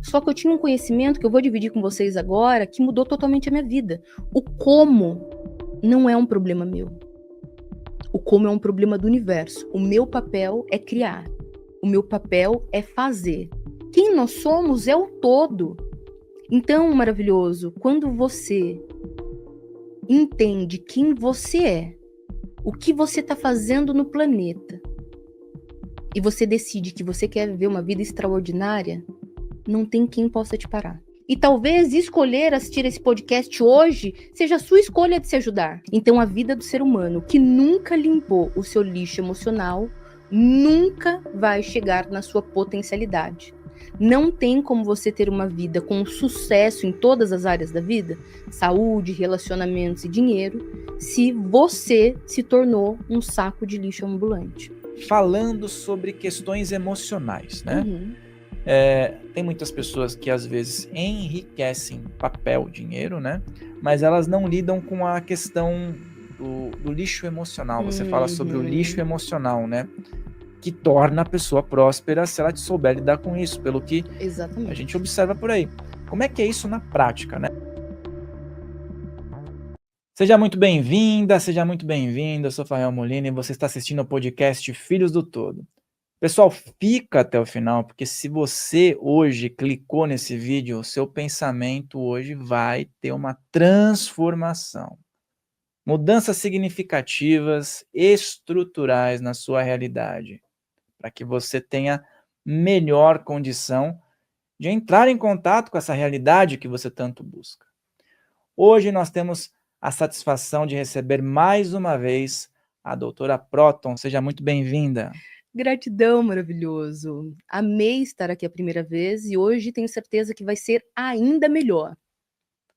Só que eu tinha um conhecimento que eu vou dividir com vocês agora que mudou totalmente a minha vida. O como não é um problema meu. O como é um problema do universo. O meu papel é criar. O meu papel é fazer. Quem nós somos é o todo. Então, maravilhoso, quando você entende quem você é, o que você está fazendo no planeta, e você decide que você quer viver uma vida extraordinária, não tem quem possa te parar. E talvez escolher assistir esse podcast hoje seja a sua escolha de se ajudar. Então, a vida do ser humano que nunca limpou o seu lixo emocional nunca vai chegar na sua potencialidade. Não tem como você ter uma vida com sucesso em todas as áreas da vida, saúde, relacionamentos e dinheiro, se você se tornou um saco de lixo ambulante. Falando sobre questões emocionais, né? Uhum. Tem muitas pessoas que às vezes enriquecem papel, dinheiro, né? Mas elas não lidam com a questão do lixo emocional. Você fala sobre o lixo emocional, né? Que torna a pessoa próspera se ela te souber lidar com isso, pelo que Exatamente. a gente observa por aí. Como é que é isso na prática, né? Seja muito bem-vinda, seja muito bem-vindo. Eu sou Fael Molina e você está assistindo ao podcast Filhos do Todo. Pessoal, fica até o final, porque se você hoje clicou nesse vídeo, o seu pensamento hoje vai ter uma transformação. Mudanças significativas, estruturais na sua realidade, para que você tenha melhor condição de entrar em contato com essa realidade que você tanto busca. Hoje nós temos a satisfação de receber mais uma vez a doutora Proton. Seja muito bem-vinda. Gratidão, maravilhoso. Amei estar aqui a primeira vez e hoje tenho certeza que vai ser ainda melhor.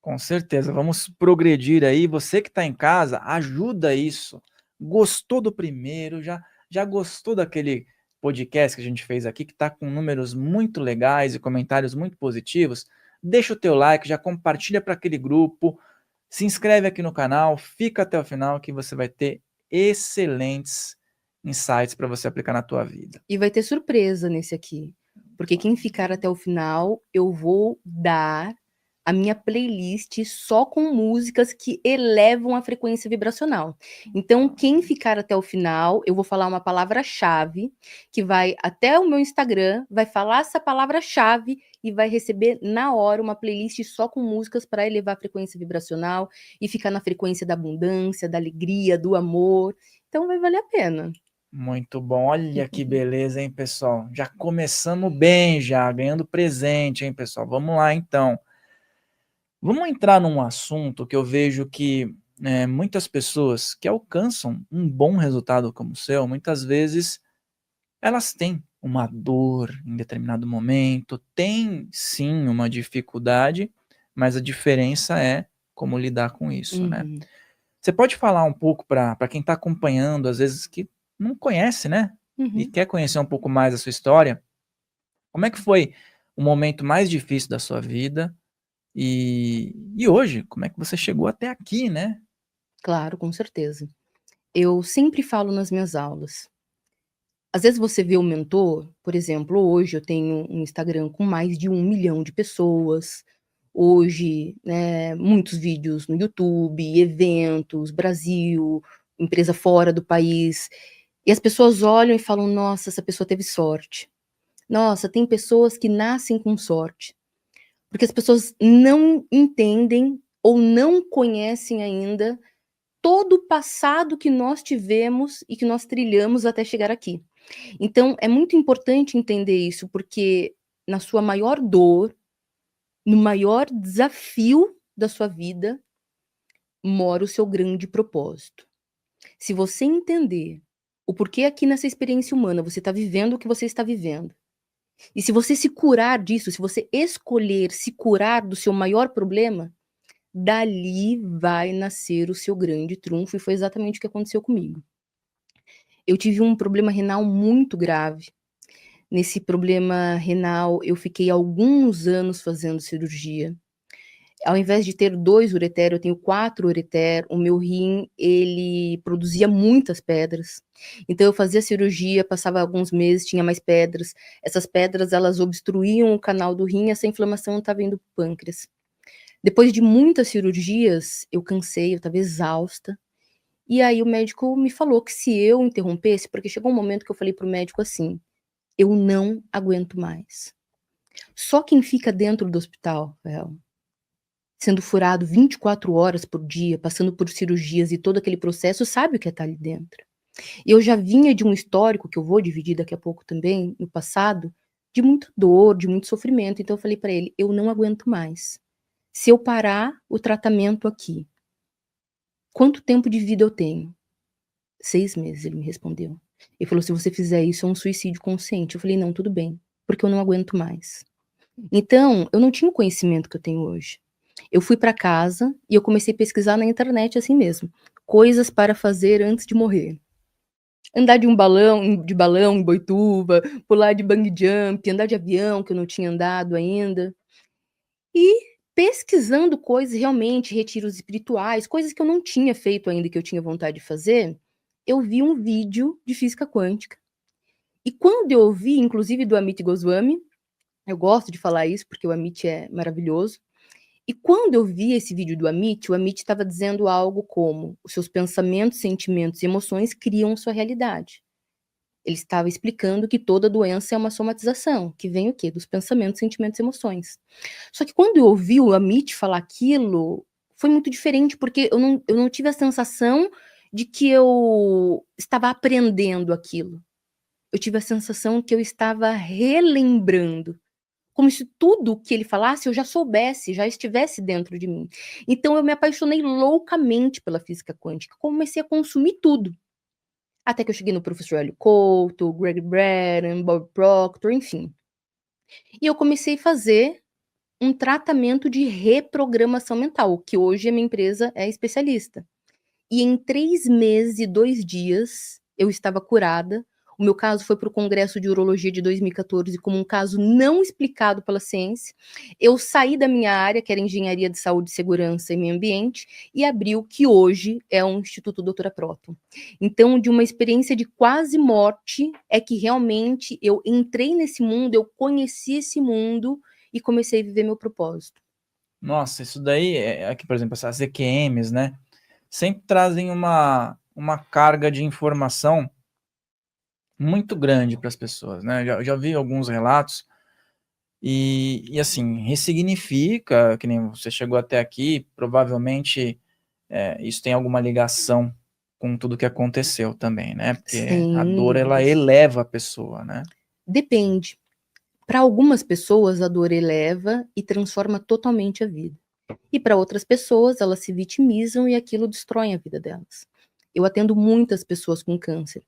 Com certeza, vamos progredir aí. Você que está em casa, ajuda isso. Gostou do primeiro? Já gostou daquele podcast que a gente fez aqui, que está com números muito legais e comentários muito positivos? Deixa o teu like, já compartilha para aquele grupo, se inscreve aqui no canal, fica até o final que você vai ter excelentes insights para você aplicar na tua vida. E vai ter surpresa nesse aqui, porque quem ficar até o final, eu vou dar a minha playlist só com músicas que elevam a frequência vibracional. Então, quem ficar até o final, eu vou falar uma palavra-chave que vai até o meu Instagram, vai falar essa palavra-chave e vai receber na hora uma playlist só com músicas para elevar a frequência vibracional e ficar na frequência da abundância, da alegria, do amor. Então, vai valer a pena. Muito bom, olha que beleza, hein, pessoal? Já começamos bem, já ganhando presente, hein, pessoal? Vamos lá, então. Vamos entrar num assunto que eu vejo que muitas pessoas que alcançam um bom resultado como o seu, muitas vezes elas têm uma dor em determinado momento, têm sim uma dificuldade, mas a diferença é como lidar com isso, né? Você pode falar um pouco para quem está acompanhando, às vezes que não conhece, né? E quer conhecer um pouco mais a sua história? Como é que foi o momento mais difícil da sua vida? E hoje, como é que você chegou até aqui, né? Claro, com certeza. Eu sempre falo nas minhas aulas. Às vezes você vê o mentor, por exemplo, hoje eu tenho um Instagram com mais de 1 milhão de pessoas. Hoje, né, muitos vídeos no YouTube, eventos, Brasil, empresa fora do país. E as pessoas olham e falam: "Nossa, essa pessoa teve sorte. Nossa, tem pessoas que nascem com sorte". Porque as pessoas não entendem ou não conhecem ainda todo o passado que nós tivemos e que nós trilhamos até chegar aqui. Então, é muito importante entender isso, porque na sua maior dor, no maior desafio da sua vida, mora o seu grande propósito. Se você entender o porquê aqui nessa experiência humana você está vivendo o que você está vivendo, e se você se curar disso, se você escolher se curar do seu maior problema, dali vai nascer o seu grande trunfo, e foi exatamente o que aconteceu comigo. Eu tive um problema renal muito grave. Nesse problema renal, eu fiquei alguns anos fazendo cirurgia. Ao invés de ter 2 ureter, eu tenho 4 ureter, o meu rim, ele produzia muitas pedras, então eu fazia cirurgia, passava alguns meses, tinha mais pedras, essas pedras elas obstruíam o canal do rim, essa inflamação estava indo para o pâncreas. Depois de muitas cirurgias, eu cansei, eu estava exausta, e aí o médico me falou que se eu interrompesse, porque chegou um momento que eu falei para o médico assim: "Eu não aguento mais". Só quem fica dentro do hospital, Rafael, sendo furado 24 horas por dia, passando por cirurgias e todo aquele processo, sabe o que é estar ali dentro. E eu já vinha de um histórico, que eu vou dividir daqui a pouco também, no passado, de muita dor, de muito sofrimento, então eu falei para ele: "Eu não aguento mais. Se eu parar o tratamento aqui, quanto tempo de vida eu tenho?". 6 meses, ele me respondeu. Ele falou: "Se você fizer isso, é um suicídio consciente". Eu falei: "Não, tudo bem, porque eu não aguento mais". Então, eu não tinha o conhecimento que eu tenho hoje. Eu fui para casa e eu comecei a pesquisar na internet assim mesmo, coisas para fazer antes de morrer. Andar de balão em Boituva, pular de bungee jump, andar de avião, que eu não tinha andado ainda. E pesquisando coisas realmente, retiros espirituais, coisas que eu não tinha feito ainda e que eu tinha vontade de fazer, eu vi um vídeo de física quântica. E quando eu ouvi, inclusive do Amit Goswami, eu gosto de falar isso porque o Amit é maravilhoso. E quando eu vi esse vídeo do Amit, o Amit estava dizendo algo como: os seus pensamentos, sentimentos e emoções criam sua realidade. Ele estava explicando que toda doença é uma somatização, que vem o quê? Dos pensamentos, sentimentos e emoções. Só que quando eu ouvi o Amit falar aquilo, foi muito diferente, porque eu não tive a sensação de que eu estava aprendendo aquilo. Eu tive a sensação que eu estava relembrando. Como se tudo o que ele falasse eu já soubesse, já estivesse dentro de mim. Então eu me apaixonei loucamente pela física quântica, comecei a consumir tudo. Até que eu cheguei no professor Hélio Couto, Greg Braden, Bob Proctor, enfim. E eu comecei a fazer um tratamento de reprogramação mental, que hoje a minha empresa é especialista. E em 3 meses e 2 dias, eu estava curada. O meu caso foi para o Congresso de Urologia de 2014 como um caso não explicado pela ciência. Eu saí da minha área, que era Engenharia de Saúde, Segurança e Meio Ambiente, e abri o que hoje é o Instituto Doutora Proton. Então, de uma experiência de quase morte, é que realmente eu entrei nesse mundo, eu conheci esse mundo e comecei a viver meu propósito. Nossa, isso daí, aqui, por exemplo, essas EQMs, né? Sempre trazem uma carga de informação muito grande para as pessoas, né? Já vi alguns relatos e assim, ressignifica, que nem você chegou até aqui, provavelmente isso tem alguma ligação com tudo que aconteceu também, né? Porque a Sem dor, ela dúvidas. eleva a pessoa, né? Depende. Para algumas pessoas, a dor eleva e transforma totalmente a vida. E para outras pessoas, elas se vitimizam e aquilo destrói a vida delas. Eu atendo muitas pessoas com câncer.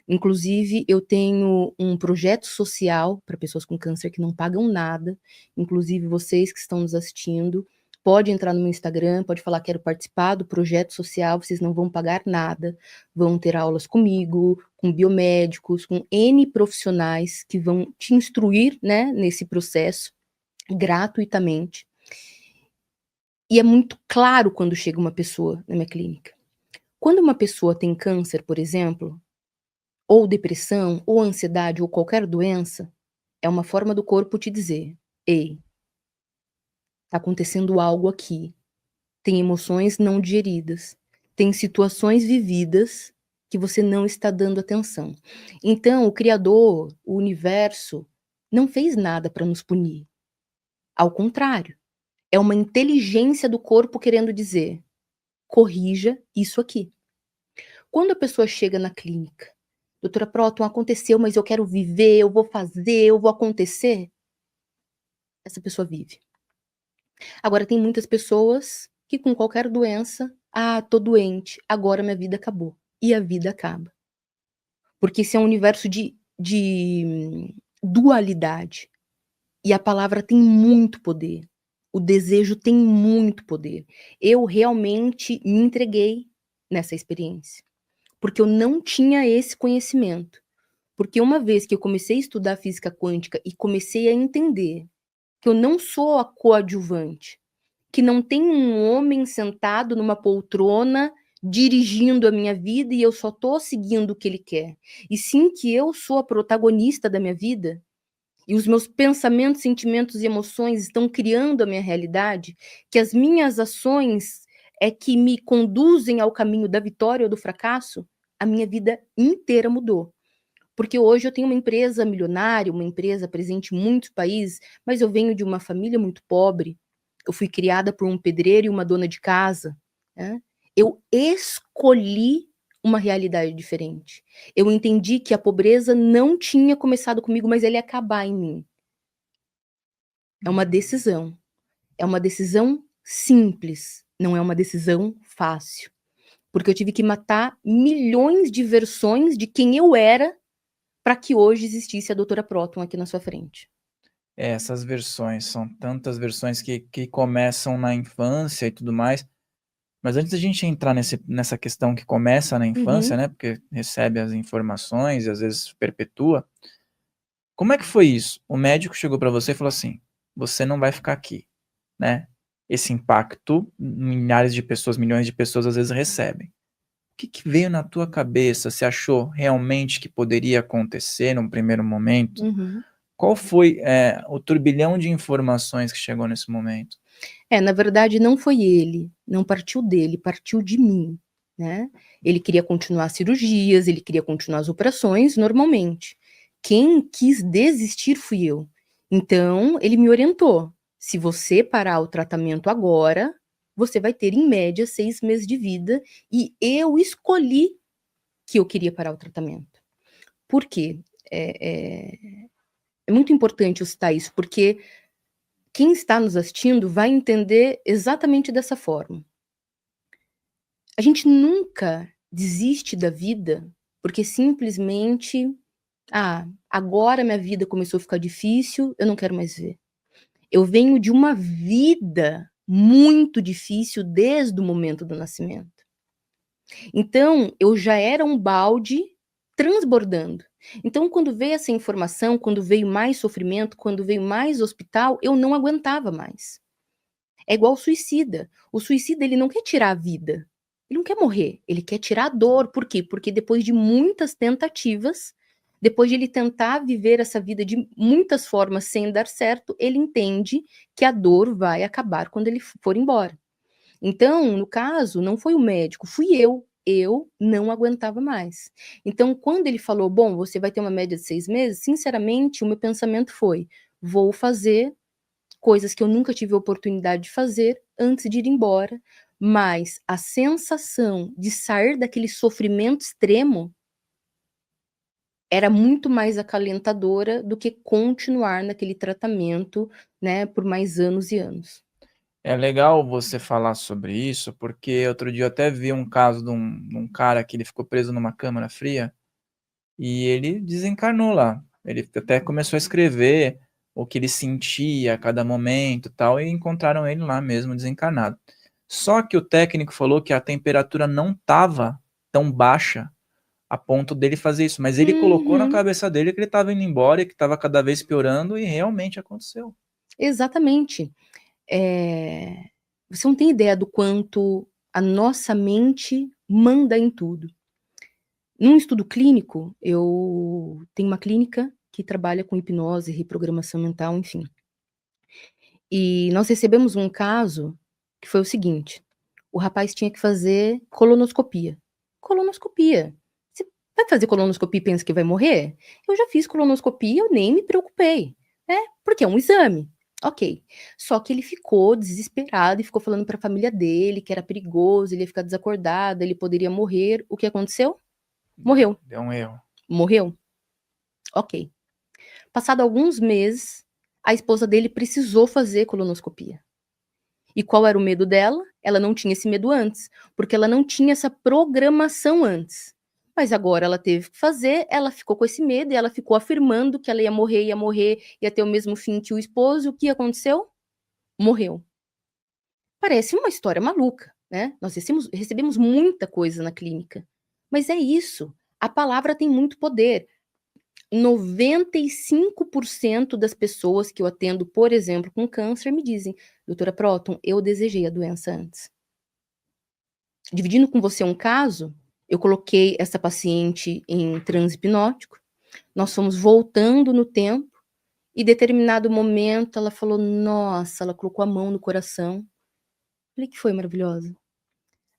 Inclusive, eu tenho um projeto social para pessoas com câncer que não pagam nada. Inclusive, vocês que estão nos assistindo, pode entrar no meu Instagram, pode falar: "Quero participar do projeto social", vocês não vão pagar nada, vão ter aulas comigo, com biomédicos, com N profissionais que vão te instruir, né, nesse processo, gratuitamente. E é muito claro quando chega uma pessoa na minha clínica. Quando uma pessoa tem câncer, por exemplo, ou depressão, ou ansiedade, ou qualquer doença, é uma forma do corpo te dizer: "Ei, tá acontecendo algo aqui. Tem emoções não digeridas, tem situações vividas que você não está dando atenção". Então, o criador, o universo, não fez nada para nos punir. Ao contrário, é uma inteligência do corpo querendo dizer: "Corrija isso aqui". Quando a pessoa chega na clínica: "Doutora Próton, aconteceu, mas eu quero viver, eu vou fazer, eu vou acontecer", essa pessoa vive. Agora tem muitas pessoas que com qualquer doença: "Ah, tô doente, agora minha vida acabou", e a vida acaba. Porque esse é um universo de dualidade, e a palavra tem muito poder, o desejo tem muito poder. Eu realmente me entreguei nessa experiência, porque eu não tinha esse conhecimento. Porque uma vez que eu comecei a estudar física quântica e comecei a entender que eu não sou a coadjuvante, que não tem um homem sentado numa poltrona dirigindo a minha vida e eu só tô seguindo o que ele quer. E sim que eu sou a protagonista da minha vida e os meus pensamentos, sentimentos e emoções estão criando a minha realidade, que as minhas ações é que me conduzem ao caminho da vitória ou do fracasso, a minha vida inteira mudou. Porque hoje eu tenho uma empresa milionária, uma empresa presente em muitos países, mas eu venho de uma família muito pobre. Eu fui criada por um pedreiro e uma dona de casa, né? Eu escolhi uma realidade diferente. Eu entendi que a pobreza não tinha começado comigo, mas ela ia acabar em mim. É uma decisão. É uma decisão simples, não é uma decisão fácil. Porque eu tive que matar milhões de versões de quem eu era para que hoje existisse a doutora Próton aqui na sua frente. Essas versões, são tantas versões que começam na infância e tudo mais. Mas antes da gente entrar nessa questão que começa na infância, né, porque recebe as informações e às vezes perpetua, como é que foi isso? O médico chegou para você e falou assim: "Você não vai ficar aqui", né. Esse impacto, milhares de pessoas, milhões de pessoas às vezes recebem. O que veio na tua cabeça? Você achou realmente que poderia acontecer num primeiro momento? Uhum. Qual foi, o turbilhão de informações que chegou nesse momento? Na verdade não foi ele, não partiu dele, partiu de mim, né. Ele queria continuar as cirurgias, ele queria continuar as operações normalmente. Quem quis desistir fui eu. Então ele me orientou: "Se você parar o tratamento agora, você vai ter em média 6 meses de vida", e eu escolhi que eu queria parar o tratamento. Por quê? É muito importante eu citar isso, porque quem está nos assistindo vai entender exatamente dessa forma. A gente nunca desiste da vida porque simplesmente, agora minha vida começou a ficar difícil, eu não quero mais ver. Eu venho de uma vida muito difícil desde o momento do nascimento. Então, eu já era um balde transbordando. Então, quando veio essa informação, quando veio mais sofrimento, quando veio mais hospital, eu não aguentava mais. É igual o suicida. O suicida, ele não quer tirar a vida. Ele não quer morrer, ele quer tirar a dor. Por quê? Porque depois de muitas tentativas, depois de ele tentar viver essa vida de muitas formas sem dar certo, ele entende que a dor vai acabar quando ele for embora. Então, no caso, não foi o médico, fui eu. Eu não aguentava mais. Então, quando ele falou: "Bom, você vai ter uma média de 6 meses", sinceramente, o meu pensamento foi: "Vou fazer coisas que eu nunca tive a oportunidade de fazer antes de ir embora", mas a sensação de sair daquele sofrimento extremo era muito mais acalentadora do que continuar naquele tratamento, né, por mais anos e anos. É legal você falar sobre isso, porque outro dia eu até vi um caso de um cara que ele ficou preso numa câmara fria, e ele desencarnou lá. Ele até começou a escrever o que ele sentia a cada momento, e tal, e encontraram ele lá mesmo desencarnado. Só que o técnico falou que a temperatura não estava tão baixa a ponto dele fazer isso, mas ele colocou na Uhum. cabeça dele que ele estava indo embora e que estava cada vez piorando, e realmente aconteceu. Exatamente. Você não tem ideia do quanto a nossa mente manda em tudo. Num estudo clínico, eu tenho uma clínica que trabalha com hipnose, reprogramação mental, enfim. E nós recebemos um caso que foi o seguinte: o rapaz tinha que fazer colonoscopia. Colonoscopia. Você vai fazer colonoscopia e pensa que vai morrer? Eu já fiz colonoscopia, eu nem me preocupei, né, porque é um exame. Ok. Só que ele ficou desesperado e ficou falando para a família dele que era perigoso, ele ia ficar desacordado, ele poderia morrer. O que aconteceu? Morreu. Deu um erro. Morreu? Ok. Passado alguns meses, a esposa dele precisou fazer colonoscopia. E qual era o medo dela? Ela não tinha esse medo antes, porque ela não tinha essa programação antes. Mas agora ela teve que fazer, ela ficou com esse medo e ela ficou afirmando que ela ia morrer, ia ter o mesmo fim que o esposo. O que aconteceu? Morreu. Parece uma história maluca, né? Nós recebemos muita coisa na clínica. Mas é isso. A palavra tem muito poder. 95% das pessoas que eu atendo, por exemplo, com câncer, me dizem: "Doutora Próton, eu desejei a doença antes". Dividindo com você um caso, eu coloquei essa paciente em transe hipnótico, nós fomos voltando no tempo, e determinado momento ela falou: "Nossa", ela colocou a mão no coração. Falei: "Que foi, maravilhosa?".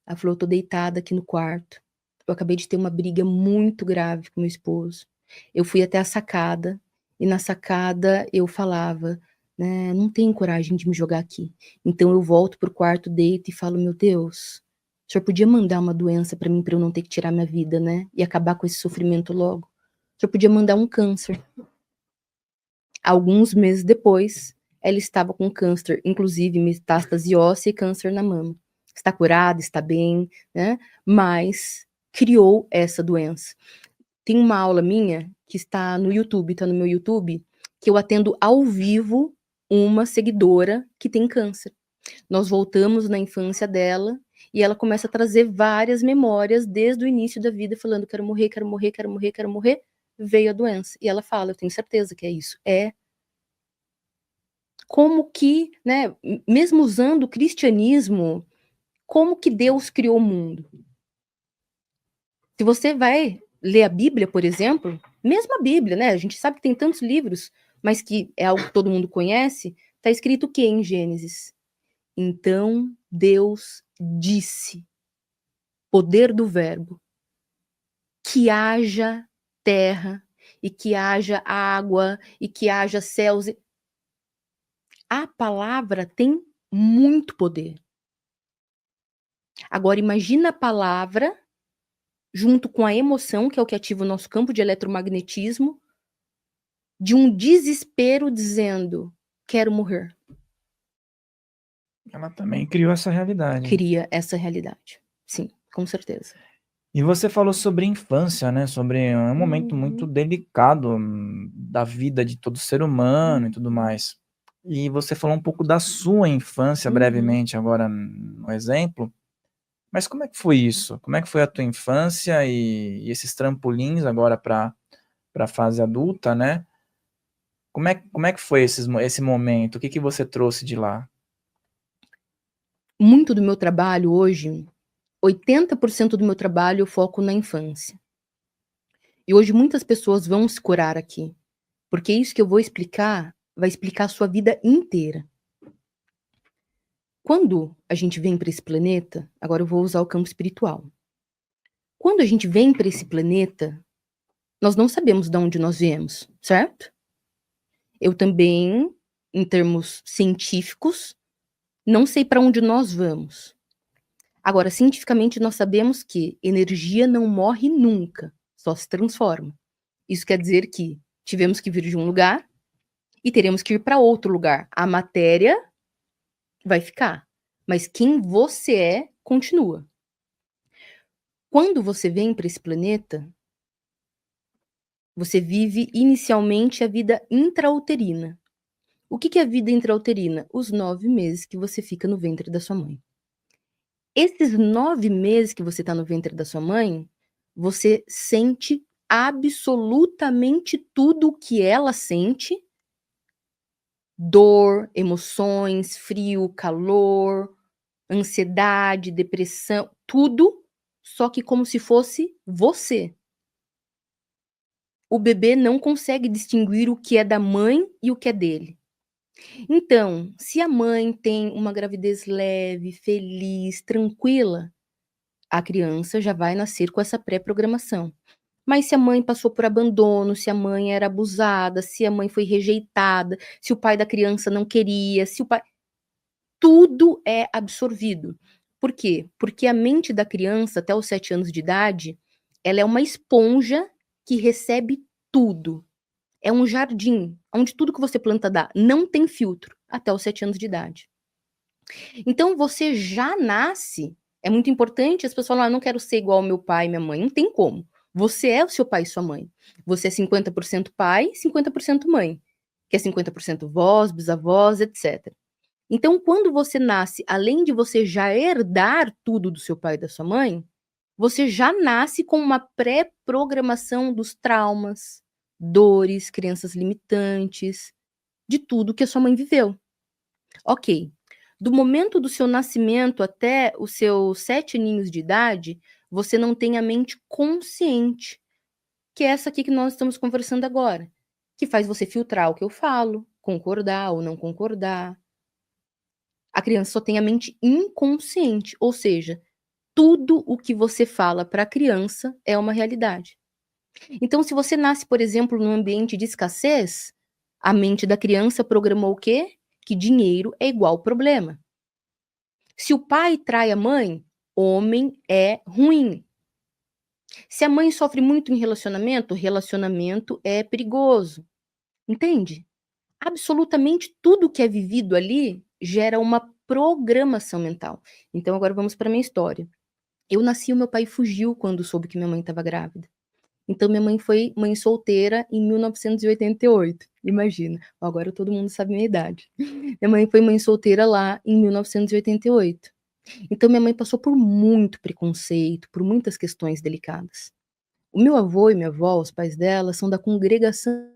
Ela falou: "Eu tô deitada aqui no quarto, eu acabei de ter uma briga muito grave com meu esposo. Eu fui até a sacada, e na sacada eu falava, né, não tenho coragem de me jogar aqui. Então eu volto pro quarto, deito e falo: 'Meu Deus, o senhor podia mandar uma doença pra mim, pra eu não ter que tirar minha vida, né, e acabar com esse sofrimento logo. O senhor podia mandar um câncer'". Alguns meses depois, ela estava com câncer, inclusive metástase óssea e câncer na mama. Está curada, está bem, né, mas criou essa doença. Tem uma aula minha que está no YouTube, está no meu YouTube, que eu atendo ao vivo uma seguidora que tem câncer. Nós voltamos na infância dela e ela começa a trazer várias memórias desde o início da vida, falando: "Quero morrer, quero morrer, quero morrer, quero morrer". Veio a doença. E ela fala: "Eu tenho certeza que é isso". É como que, né, mesmo usando o cristianismo, como que Deus criou o mundo. Se você vai ler a Bíblia, por exemplo, mesmo a Bíblia, né, a gente sabe que tem tantos livros, mas que é algo que todo mundo conhece, tá escrito o quê em Gênesis? Então Deus disse, poder do verbo, que haja terra, e que haja água, e que haja céus. A palavra tem muito poder. Agora imagina a palavra junto com a emoção, que é o que ativa o nosso campo de eletromagnetismo, de um desespero dizendo: "Quero morrer". Ela também criou essa realidade. Cria essa realidade. Sim, com certeza. E você falou sobre infância, né, sobre um momento muito Uhum. delicado, da vida de todo ser humano e tudo mais. E você falou um pouco da sua infância Uhum. brevemente agora no exemplo, mas como é que foi isso? Como é que foi a tua infância e esses trampolins agora para a fase adulta, né? Como é que foi esse momento? O que que você trouxe de lá? Muito do meu trabalho hoje, 80% do meu trabalho eu foco na infância. E hoje muitas pessoas vão se curar aqui, porque isso que eu vou explicar, vai explicar a sua vida inteira. Quando a gente vem para esse planeta, agora eu vou usar o campo espiritual. Quando a gente vem para esse planeta, nós não sabemos de onde nós viemos, certo? Eu também, em termos científicos, não sei para onde nós vamos. Agora, cientificamente, nós sabemos que energia não morre nunca, só se transforma. Isso quer dizer que tivemos que vir de um lugar e teremos que ir para outro lugar. A matéria vai ficar, mas quem você é continua. Quando você vem para esse planeta, você vive inicialmente a vida intrauterina. O que é a vida intrauterina? Os 9 meses que você fica no ventre da sua mãe. Esses 9 meses que você está no ventre da sua mãe, você sente absolutamente tudo o que ela sente, dor, emoções, frio, calor, ansiedade, depressão, tudo, só que como se fosse você. O bebê não consegue distinguir o que é da mãe e o que é dele. Então, se a mãe tem uma gravidez leve, feliz, tranquila, a criança já vai nascer com essa pré-programação. Mas se a mãe passou por abandono, se a mãe era abusada, se a mãe foi rejeitada, se o pai da criança não queria, se o pai. Tudo é absorvido. Por quê? Porque a mente da criança, até os 7 anos de idade, ela é uma esponja que recebe tudo. É um jardim, onde tudo que você planta dá. Não tem filtro, até os 7 anos de idade. Então você já nasce, é muito importante, as pessoas falam: "Ah, não quero ser igual ao meu pai e minha mãe", não tem como. Você é o seu pai e sua mãe. Você é 50% pai, 50% mãe, que é 50% vós, bisavós, etc. Então quando você nasce, além de você já herdar tudo do seu pai e da sua mãe, você já nasce com uma pré-programação dos traumas, dores, crenças limitantes, de tudo que a sua mãe viveu. Ok. Do momento do seu nascimento até os seus 7 aninhos de idade, você não tem a mente consciente, que é essa aqui que nós estamos conversando agora, que faz você filtrar o que eu falo, concordar ou não concordar. A criança só tem a mente inconsciente, ou seja, tudo o que você fala para a criança é uma realidade. Então, se você nasce, por exemplo, num ambiente de escassez, a mente da criança programou o quê? Que dinheiro é igual problema. Se o pai trai a mãe, homem é ruim. Se a mãe sofre muito em relacionamento, relacionamento é perigoso. Entende? Absolutamente tudo que é vivido ali gera uma programação mental. Então, agora vamos para minha história. Eu nasci e o meu pai fugiu quando soube que minha mãe estava grávida. Então, minha mãe foi mãe solteira em 1988. Imagina. Agora todo mundo sabe minha idade. Minha mãe foi mãe solteira lá em 1988. Então, minha mãe passou por muito preconceito, por muitas questões delicadas. O meu avô e minha avó, os pais dela, são da congregação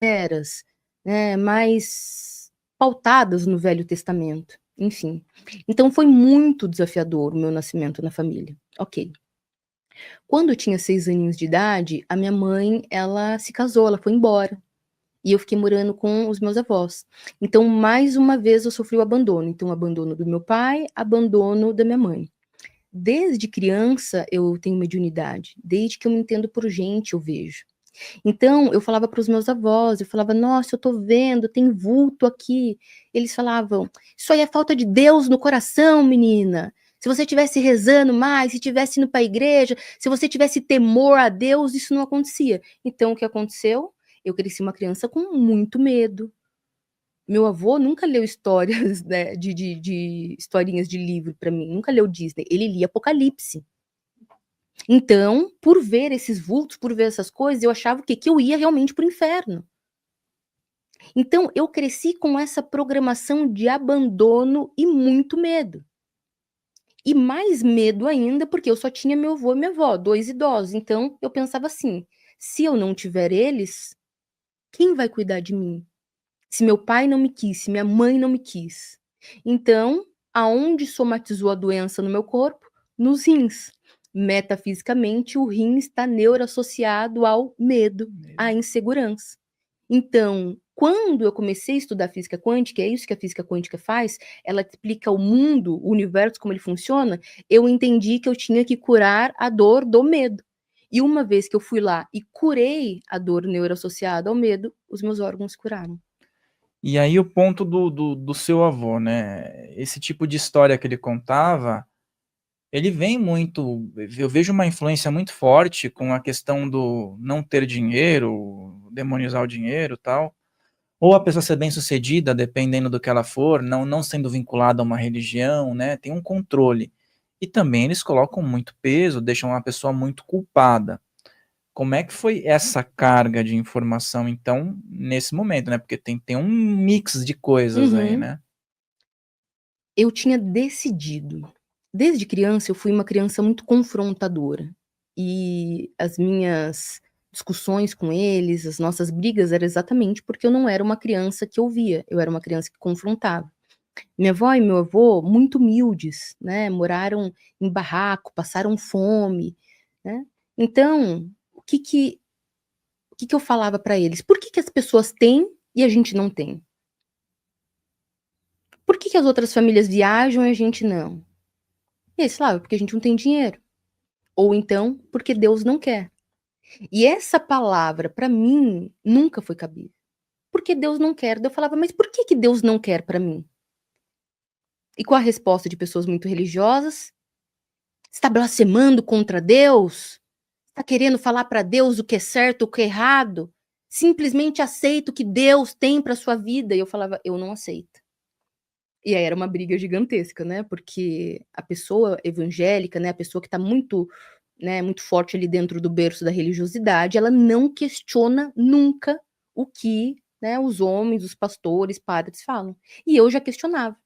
eras, né, mais pautadas no Velho Testamento, enfim. Então foi muito desafiador o meu nascimento na família. Ok. Quando eu tinha 6 aninhos de idade, a minha mãe, ela se casou, ela foi embora. E eu fiquei morando com os meus avós. Então, mais uma vez, eu sofri o abandono. Então, abandono do meu pai, abandono da minha mãe. Desde criança, eu tenho mediunidade. Desde que eu me entendo por gente, eu vejo. Então, eu falava para os meus avós, eu falava: "Nossa, eu tô vendo, tem vulto aqui". Eles falavam: "Isso aí é falta de Deus no coração, menina. Se você tivesse rezando mais, se tivesse indo para a igreja, se você tivesse temor a Deus, isso não acontecia". Então, o que aconteceu? Eu cresci uma criança com muito medo. Meu avô nunca leu histórias, né, de historinhas de livro para mim, nunca leu Disney, ele lia Apocalipse. Então, por ver esses vultos, por ver essas coisas, eu achava o quê? Que eu ia realmente para o inferno. Então, eu cresci com essa programação de abandono e muito medo. E mais medo ainda, porque eu só tinha meu avô e minha avó, 2 idosos. Então, eu pensava assim: se eu não tiver eles, quem vai cuidar de mim? Se meu pai não me quis, se minha mãe não me quis. Então, aonde somatizou a doença no meu corpo? Nos rins. Metafisicamente, o rim está neuroassociado ao medo, à insegurança. Então, quando eu comecei a estudar física quântica, é isso que a física quântica faz, ela explica o mundo, o universo, como ele funciona, eu entendi que eu tinha que curar a dor do medo. E uma vez que eu fui lá e curei a dor neuroassociada ao medo, os meus órgãos curaram. E aí o ponto do seu avô, né, esse tipo de história que ele contava, ele vem muito, eu vejo uma influência muito forte com a questão do não ter dinheiro, demonizar o dinheiro, tal, ou a pessoa ser bem-sucedida, dependendo do que ela for, não sendo vinculada a uma religião, né, tem um controle. E também eles colocam muito peso, deixam a pessoa muito culpada. Como é que foi essa carga de informação, então, nesse momento, né? Porque tem um mix de coisas aí, Uhum. né? Eu tinha decidido. Desde criança, eu fui uma criança muito confrontadora. E as minhas discussões com eles, as nossas brigas, era exatamente porque eu não era uma criança que ouvia, eu era uma criança que confrontava. Minha avó e meu avô, muito humildes, né, moraram em barraco, passaram fome, né. Então, o que que eu falava para eles? Por que que as pessoas têm e a gente não tem? Por que que as outras famílias viajam e a gente não? E eles falavam: "Porque a gente não tem dinheiro", ou então: "Porque Deus não quer". E essa palavra para mim nunca foi cabível. "Porque Deus não quer", daí eu falava: "Mas por que que Deus não quer para mim?". E qual a resposta de pessoas muito religiosas? "Você está blasfemando contra Deus? Está querendo falar para Deus o que é certo, o que é errado? Simplesmente aceita o que Deus tem para sua vida". E eu falava: "Eu não aceito". E aí era uma briga gigantesca, né, porque a pessoa evangélica, né, a pessoa que está muito, né, muito forte ali dentro do berço da religiosidade, ela não questiona nunca o que, né, os homens, os pastores, padres falam. E eu já questionava.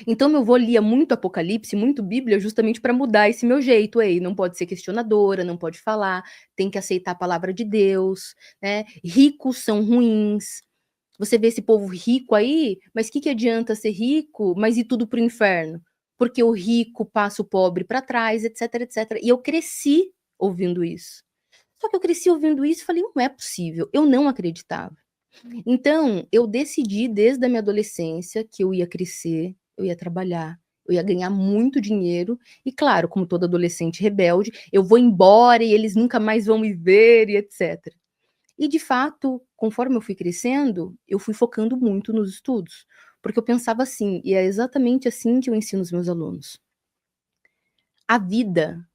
Então meu avô lia muito Apocalipse, muito Bíblia, justamente para mudar esse meu jeito. Ei, não pode ser questionadora, não pode falar, tem que aceitar a palavra de Deus, né? Ricos são ruins. Você vê esse povo rico aí, mas que adianta ser rico, mas ir tudo pro inferno? Porque o rico passa o pobre para trás, etc, etc. E eu cresci ouvindo isso. Só que eu cresci ouvindo isso e falei, não é possível, eu não acreditava. Então, eu decidi desde a minha adolescência que eu ia crescer, eu ia trabalhar, eu ia ganhar muito dinheiro e, claro, como todo adolescente rebelde, eu vou embora e eles nunca mais vão me ver e etc. E, de fato, conforme eu fui crescendo, eu fui focando muito nos estudos, porque eu pensava assim, e é exatamente assim que eu ensino os meus alunos. A vida,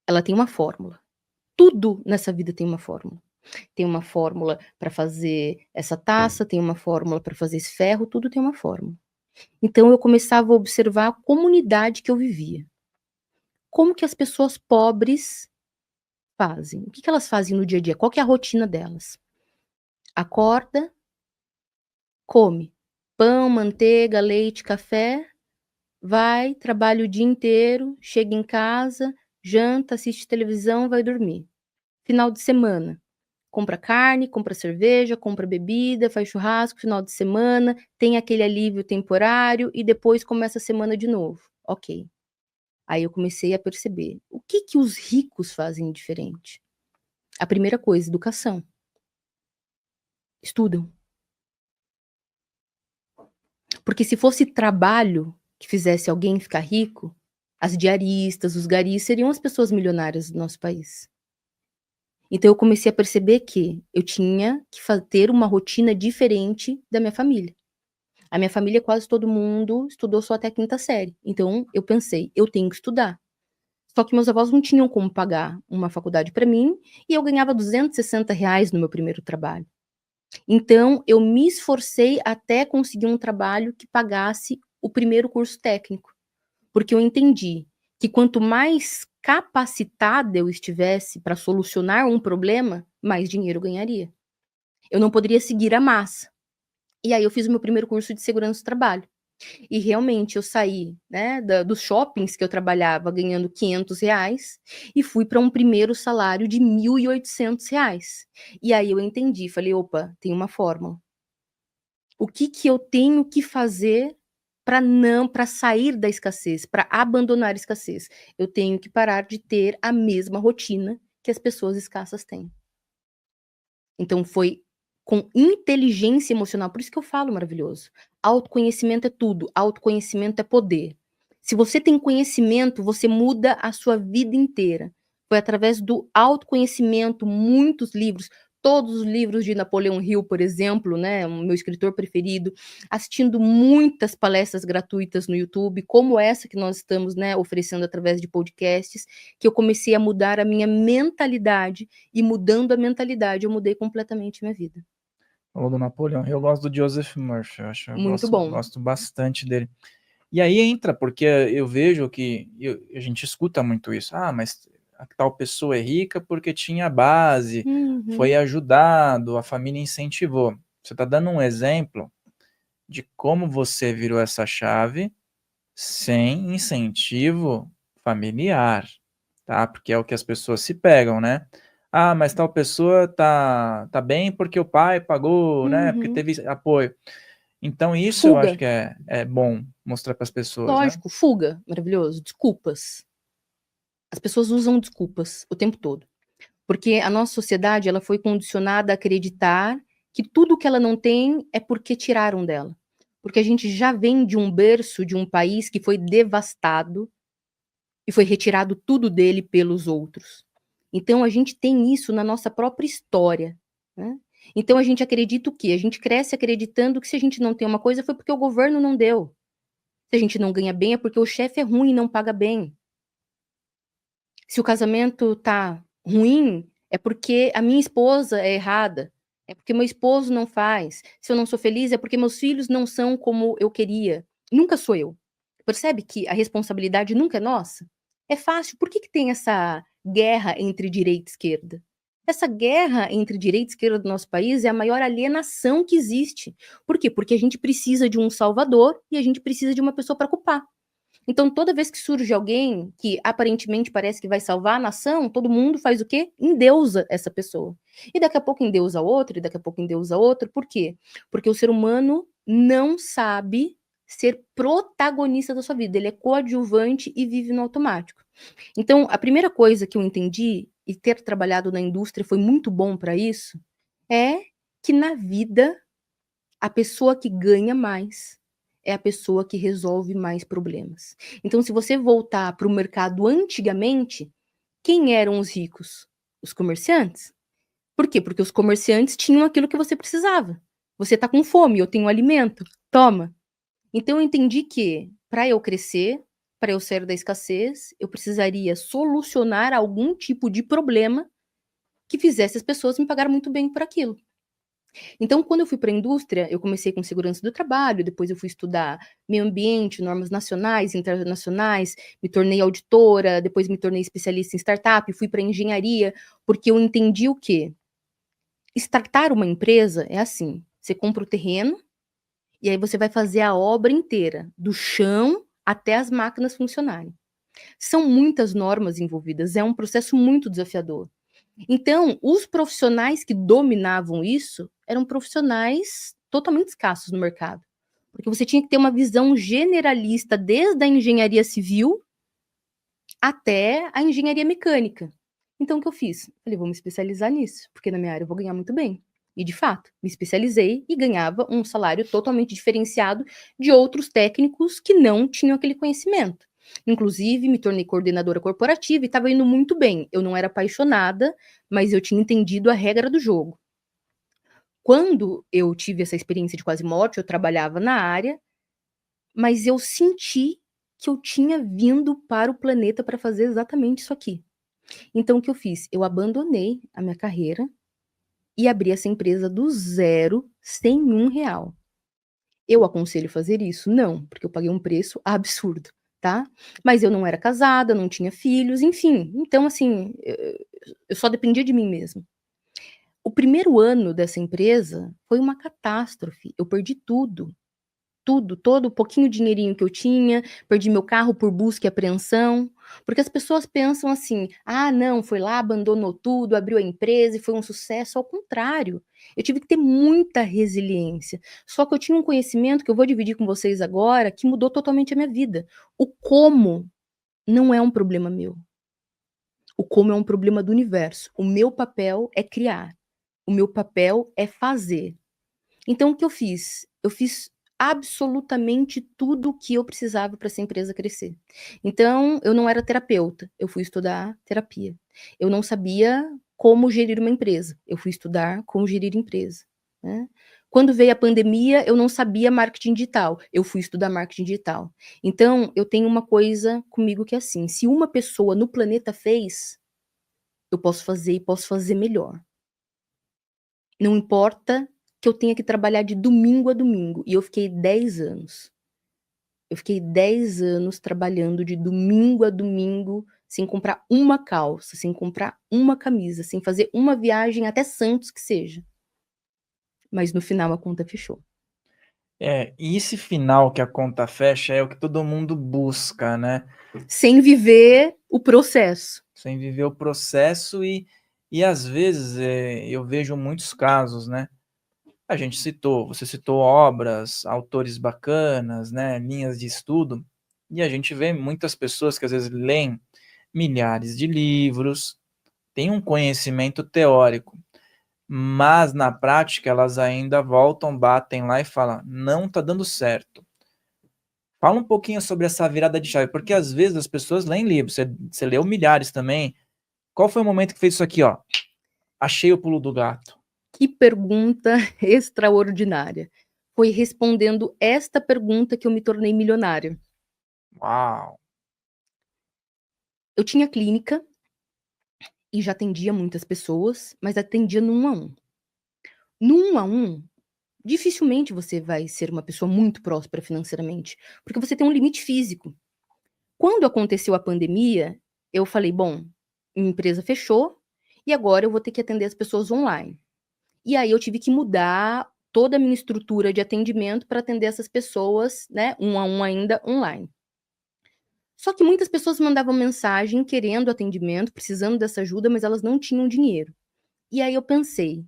ela tem uma fórmula. Tudo nessa vida tem uma fórmula. Tem uma fórmula para fazer essa taça, tem uma fórmula para fazer esse ferro, tudo tem uma fórmula. Então eu começava a observar a comunidade que eu vivia. Como que as pessoas pobres fazem? O que elas fazem no dia a dia? Qual que é a rotina delas? Acorda, come pão, manteiga, leite, café, vai, trabalha o dia inteiro, chega em casa, janta, assiste televisão, vai dormir. Final de semana, compra carne, compra cerveja, compra bebida, faz churrasco, final de semana, tem aquele alívio temporário e depois começa a semana de novo. Ok. Aí eu comecei a perceber, o que que os ricos fazem diferente? A primeira coisa, educação. Estudam. Porque se fosse trabalho que fizesse alguém ficar rico, as diaristas, os garis seriam as pessoas milionárias do nosso país. Então eu comecei a perceber que eu tinha que ter uma rotina diferente da minha família. A minha família, quase todo mundo estudou só até a quinta série. Então eu pensei, eu tenho que estudar. Só que meus avós não tinham como pagar uma faculdade para mim e eu ganhava R$ 260 no meu primeiro trabalho. Então eu me esforcei até conseguir um trabalho que pagasse o primeiro curso técnico, porque eu entendi que quanto mais capacitada eu estivesse para solucionar um problema, mais dinheiro eu ganharia. Eu não poderia seguir a massa. E aí eu fiz o meu primeiro curso de segurança do trabalho. E realmente eu saí, né, dos shoppings que eu trabalhava ganhando R$ 500 e fui para um primeiro salário de R$ 1.800. E aí eu entendi, falei: "Opa, tem uma fórmula. O que que eu tenho que fazer para sair da escassez, para abandonar a escassez? Eu tenho que parar de ter a mesma rotina que as pessoas escassas têm". Então foi com inteligência emocional, por isso que eu falo maravilhoso. Autoconhecimento é tudo, autoconhecimento é poder. Se você tem conhecimento, você muda a sua vida inteira. Foi através do autoconhecimento, muitos livros, todos os livros de Napoleão Hill, por exemplo, né, o meu escritor preferido, assistindo muitas palestras gratuitas no YouTube, como essa que nós estamos, né, oferecendo através de podcasts, que eu comecei a mudar a minha mentalidade e mudando a mentalidade, eu mudei completamente minha vida. Falou do Napoleão. Eu gosto do Joseph Murphy, eu Muito gosto, bom. gosto bastante dele. E aí entra, porque eu vejo que a gente escuta muito isso. Ah, mas a tal pessoa é rica porque tinha base, foi Uhum. ajudado, a família incentivou. Você está dando um exemplo de como você virou essa chave sem incentivo familiar, tá? Porque é o que as pessoas se pegam, né? Ah, mas tal pessoa tá bem porque o pai pagou, né? Porque Uhum. teve apoio. Então isso eu acho Fuga, que é bom mostrar para as pessoas, né? lógico, fuga, maravilhoso, desculpas. As pessoas usam desculpas o tempo todo, porque a nossa sociedade, ela foi condicionada a acreditar que tudo que ela não tem é porque tiraram dela. Porque a gente já vem de um berço, de um país que foi devastado e foi retirado tudo dele pelos outros. Então a gente tem isso na nossa própria história, né. Então a gente acredita o quê? A gente cresce acreditando que se a gente não tem uma coisa foi porque o governo não deu. Se a gente não ganha bem é porque o chefe é ruim e não paga bem. Se o casamento tá ruim, é porque a minha esposa é errada, é porque meu esposo não faz. Se eu não sou feliz, é porque meus filhos não são como eu queria. Nunca sou eu. Percebe que a responsabilidade nunca é nossa? É fácil. Por que que tem essa guerra entre direita e esquerda? Essa guerra entre direita e esquerda do nosso país é a maior alienação que existe. Por quê? Porque a gente precisa de um salvador e a gente precisa de uma pessoa para culpar. Então, toda vez que surge alguém que aparentemente parece que vai salvar a nação, todo mundo faz o quê? Endeusa essa pessoa. E daqui a pouco endeusa outro, e daqui a pouco endeusa outro. Por quê? Porque o ser humano não sabe ser protagonista da sua vida. Ele é coadjuvante e vive no automático. Então, a primeira coisa que eu entendi, e ter trabalhado na indústria foi muito bom para isso, é que na vida a pessoa que ganha mais é a pessoa que resolve mais problemas. Então, se você voltar para o mercado antigamente, quem eram os ricos? Os comerciantes. Por quê? Porque os comerciantes tinham aquilo que você precisava. Você está com fome, eu tenho alimento, toma. Então, eu entendi que para eu crescer, para eu sair da escassez, eu precisaria solucionar algum tipo de problema que fizesse as pessoas me pagar muito bem por aquilo. Então, quando eu fui para a indústria, eu comecei com segurança do trabalho, depois eu fui estudar meio ambiente, normas nacionais, internacionais, me tornei auditora, depois me tornei especialista em startup, fui para engenharia, porque eu entendi o quê? Startar uma empresa é assim: você compra o terreno e aí você vai fazer a obra inteira, do chão até as máquinas funcionarem. São muitas normas envolvidas, é um processo muito desafiador. Então, os profissionais que dominavam isso eram profissionais totalmente escassos no mercado. Porque você tinha que ter uma visão generalista desde a engenharia civil até a engenharia mecânica. Então, o que eu fiz? Falei, vou me especializar nisso, porque na minha área eu vou ganhar muito bem. E, de fato, me especializei e ganhava um salário totalmente diferenciado de outros técnicos que não tinham aquele conhecimento. Inclusive, me tornei coordenadora corporativa e estava indo muito bem. Eu não era apaixonada, mas eu tinha entendido a regra do jogo. Quando eu tive essa experiência de quase morte, eu trabalhava na área, mas eu senti que eu tinha vindo para o planeta para fazer exatamente isso aqui. Então, o que eu fiz? Eu abandonei a minha carreira e abri essa empresa do zero, sem R$ 1. Eu aconselho fazer isso? Não, porque eu paguei um preço absurdo, tá? Mas eu não era casada, não tinha filhos, enfim. Então, assim, eu só dependia de mim mesma. O primeiro ano dessa empresa foi uma catástrofe. Eu perdi tudo. Tudo, todo o pouquinho dinheirinho que eu tinha, perdi meu carro por busca e apreensão, porque as pessoas pensam assim: "Ah, não, foi lá, abandonou tudo, abriu a empresa e foi um sucesso", ao contrário, eu tive que ter muita resiliência, só que eu tinha um conhecimento que eu vou dividir com vocês agora, que mudou totalmente a minha vida. O como não é um problema meu, o como é um problema do universo. O meu papel é criar, o meu papel é fazer. Então o que eu fiz? Eu fiz absolutamente tudo o que eu precisava para essa empresa crescer. Então, eu não era terapeuta, eu fui estudar terapia. Eu não sabia como gerir uma empresa, eu fui estudar como gerir empresa, né. Quando veio a pandemia, eu não sabia marketing digital, eu fui estudar marketing digital. Então, eu tenho uma coisa comigo que é assim: se uma pessoa no planeta fez, eu posso fazer e posso fazer melhor. Não importa que eu tenha que trabalhar de domingo a domingo, e eu fiquei 10 anos. Eu fiquei 10 anos trabalhando de domingo a domingo, sem comprar uma calça, sem comprar uma camisa, sem fazer uma viagem até Santos que seja. Mas no final a conta fechou. É, e esse final que a conta fecha é o que todo mundo busca, né? Sem viver o processo. Sem viver o processo e às vezes, eu vejo muitos casos, né, você citou obras, autores bacanas, né, linhas de estudo, e a gente vê muitas pessoas que às vezes leem milhares de livros, têm um conhecimento teórico, mas na prática elas ainda voltam, batem lá e falam: "Não está dando certo". Fala um pouquinho sobre essa virada de chave, porque às vezes as pessoas leem livros, você leu milhares também. Qual foi o momento que fez isso aqui, ó? Achei o pulo do gato. Que pergunta extraordinária. Foi respondendo esta pergunta que eu me tornei milionária. Uau! Eu tinha clínica e já atendia muitas pessoas, mas atendia no 1 a 1. No 1 a 1, dificilmente você vai ser uma pessoa muito próspera financeiramente, porque você tem um limite físico. Quando aconteceu a pandemia, eu falei: "Bom, minha empresa fechou e agora eu vou ter que atender as pessoas online. E aí eu tive que mudar toda a minha estrutura de atendimento para atender essas pessoas, né, um a um ainda online. Só que muitas pessoas mandavam mensagem querendo atendimento, precisando dessa ajuda, mas elas não tinham dinheiro. E aí eu pensei,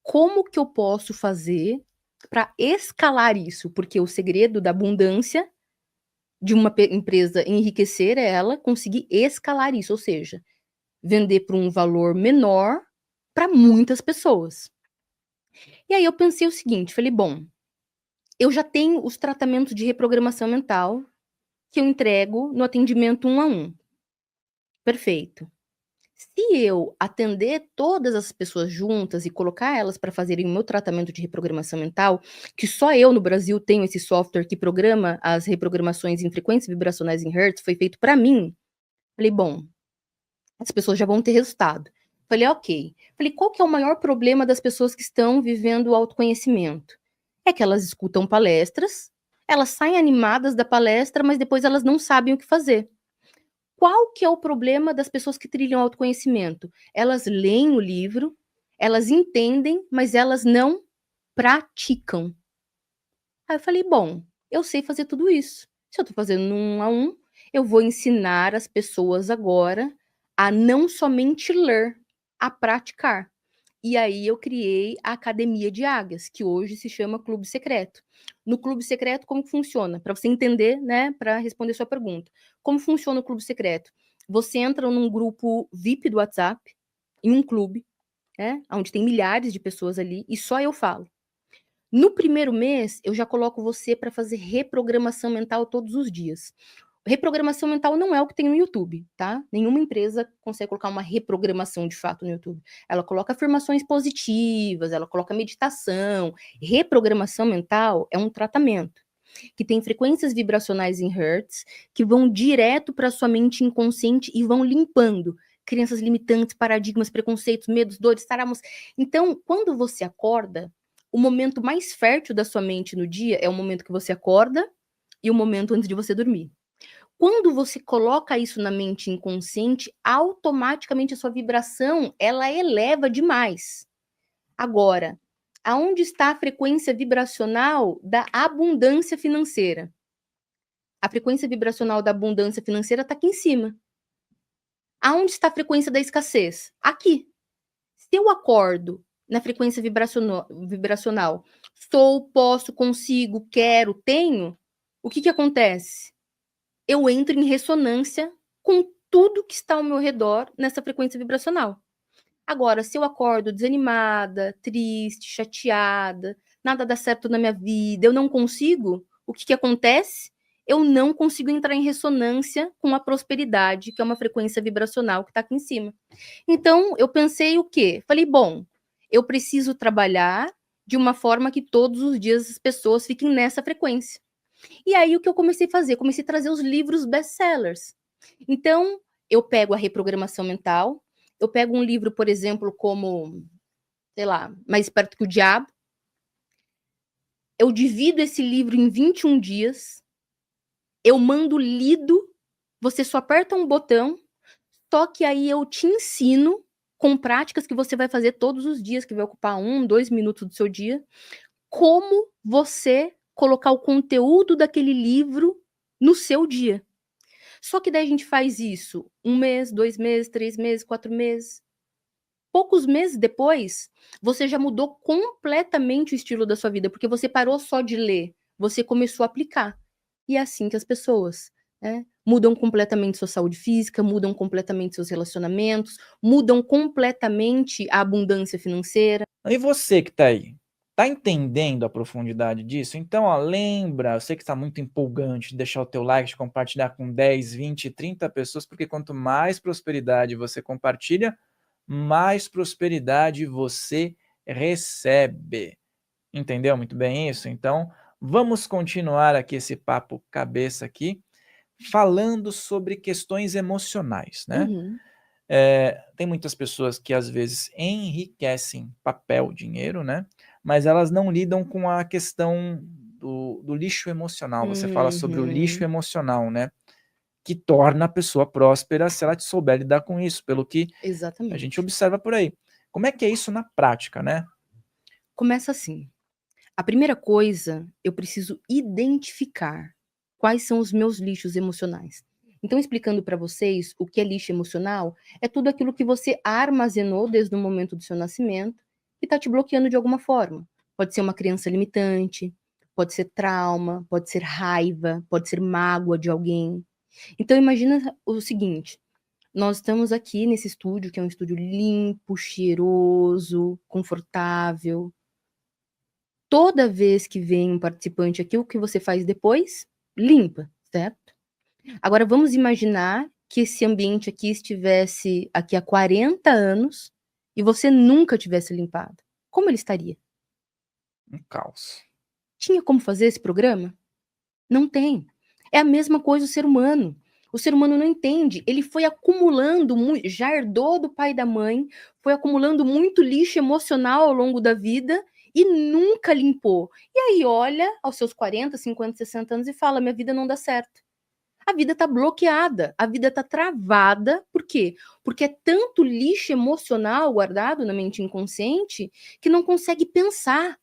como que eu posso fazer para escalar isso? Porque o segredo da abundância de uma empresa enriquecer é ela conseguir escalar isso, ou seja, vender por um valor menor para muitas pessoas. E aí eu pensei o seguinte, falei, bom, eu já tenho os tratamentos de reprogramação mental que eu entrego no atendimento 1 a 1. Perfeito. Se eu atender todas as pessoas juntas e colocar elas para fazerem o meu tratamento de reprogramação mental, que só eu no Brasil tenho esse software que programa as reprogramações em frequências vibracionais em Hertz, foi feito para mim. Falei, bom, as pessoas já vão ter resultado. Falei, ok. Falei, qual que é o maior problema das pessoas que estão vivendo o autoconhecimento? É que elas escutam palestras, elas saem animadas da palestra, mas depois elas não sabem o que fazer. Qual que é o problema das pessoas que trilham autoconhecimento? Elas leem o livro, elas entendem, mas elas não praticam. Aí eu falei, bom, eu sei fazer tudo isso. Se eu estou fazendo no 1 a 1, eu vou ensinar as pessoas agora a não somente ler, a praticar. E aí eu criei a Academia de Águias, que hoje se chama Clube Secreto. No Clube Secreto, como que funciona? Para você entender, né, para responder sua pergunta. Como funciona o Clube Secreto? Você entra num grupo VIP do WhatsApp, em um clube, né, onde tem milhares de pessoas ali, e só eu falo. No primeiro mês, eu já coloco você para fazer reprogramação mental todos os dias. Reprogramação mental não é o que tem no YouTube, tá? Nenhuma empresa consegue colocar uma reprogramação de fato no YouTube. Ela coloca afirmações positivas, ela coloca meditação. Reprogramação mental é um tratamento que tem frequências vibracionais em Hertz que vão direto para sua mente inconsciente e vão limpando crenças limitantes, paradigmas, preconceitos, medos, dores, taramas. Então, quando você acorda, o momento mais fértil da sua mente no dia é o momento que você acorda e o momento antes de você dormir. Quando você coloca isso na mente inconsciente, automaticamente a sua vibração, ela eleva demais. Agora, aonde está a frequência vibracional da abundância financeira? A frequência vibracional da abundância financeira está aqui em cima. Aonde está a frequência da escassez? Aqui. Se eu acordo na frequência vibracional, sou, posso, consigo, quero, tenho, o que acontece? Eu entro em ressonância com tudo que está ao meu redor nessa frequência vibracional. Agora, se eu acordo desanimada, triste, chateada, nada dá certo na minha vida, eu não consigo, o que acontece? Eu não consigo entrar em ressonância com a prosperidade, que é uma frequência vibracional que está aqui em cima. Então, eu pensei o quê? Falei, bom, eu preciso trabalhar de uma forma que todos os dias as pessoas fiquem nessa frequência. E aí, o que eu comecei a fazer? Comecei a trazer os livros best-sellers. Então, eu pego a reprogramação mental, eu pego um livro, por exemplo, como, sei lá, Mais Esperto que o Diabo, eu divido esse livro em 21 dias, eu mando lido, você só aperta um botão, só que aí eu te ensino com práticas que você vai fazer todos os dias, que vai ocupar 1, 2 minutos do seu dia, como você colocar o conteúdo daquele livro no seu dia. Só que daí a gente faz isso 1 mês, 2 meses, 3 meses, 4 meses. Poucos meses depois, você já mudou completamente o estilo da sua vida, porque você parou só de ler, você começou a aplicar. E é assim que as pessoas, né, mudam completamente sua saúde física, mudam completamente seus relacionamentos, mudam completamente a abundância financeira. E você que tá aí, tá entendendo a profundidade disso? Então, ó, lembra, eu sei que está muito empolgante de deixar o teu like, de compartilhar com 10, 20, 30 pessoas, porque quanto mais prosperidade você compartilha, mais prosperidade você recebe. Entendeu muito bem isso? Então, vamos continuar aqui esse papo cabeça aqui, falando sobre questões emocionais, né? Uhum. Tem muitas pessoas que às vezes enriquecem papel, dinheiro, né? Mas elas não lidam com a questão do lixo emocional. Você fala sobre o lixo Uhum. emocional, né? que torna a pessoa próspera se ela souber lidar com isso, pelo que a gente Exatamente. observa por aí. Como é que é isso na prática, né? Começa assim. A primeira coisa, eu preciso identificar quais são os meus lixos emocionais. Então, explicando para vocês o que é lixo emocional, é tudo aquilo que você armazenou desde o momento do seu nascimento e está te bloqueando de alguma forma. Pode ser uma crença limitante, pode ser trauma, pode ser raiva, pode ser mágoa de alguém. Então, imagina o seguinte: nós estamos aqui nesse estúdio, que é um estúdio limpo, cheiroso, confortável. Toda vez que vem um participante aqui, o que você faz depois? Limpa, certo? Agora vamos imaginar que esse ambiente aqui estivesse aqui há 40 anos e você nunca tivesse limpado. Como ele estaria? Um caos. Tinha como fazer esse programa? Não tem. É a mesma coisa o ser humano. O ser humano não entende. Ele foi acumulando, já herdou do pai e da mãe, foi acumulando muito lixo emocional ao longo da vida e nunca limpou. E aí olha aos seus 40, 50, 60 anos e fala: minha vida não dá certo. A vida está bloqueada, a vida está travada. Por quê? Porque é tanto lixo emocional guardado na mente inconsciente que não consegue pensar,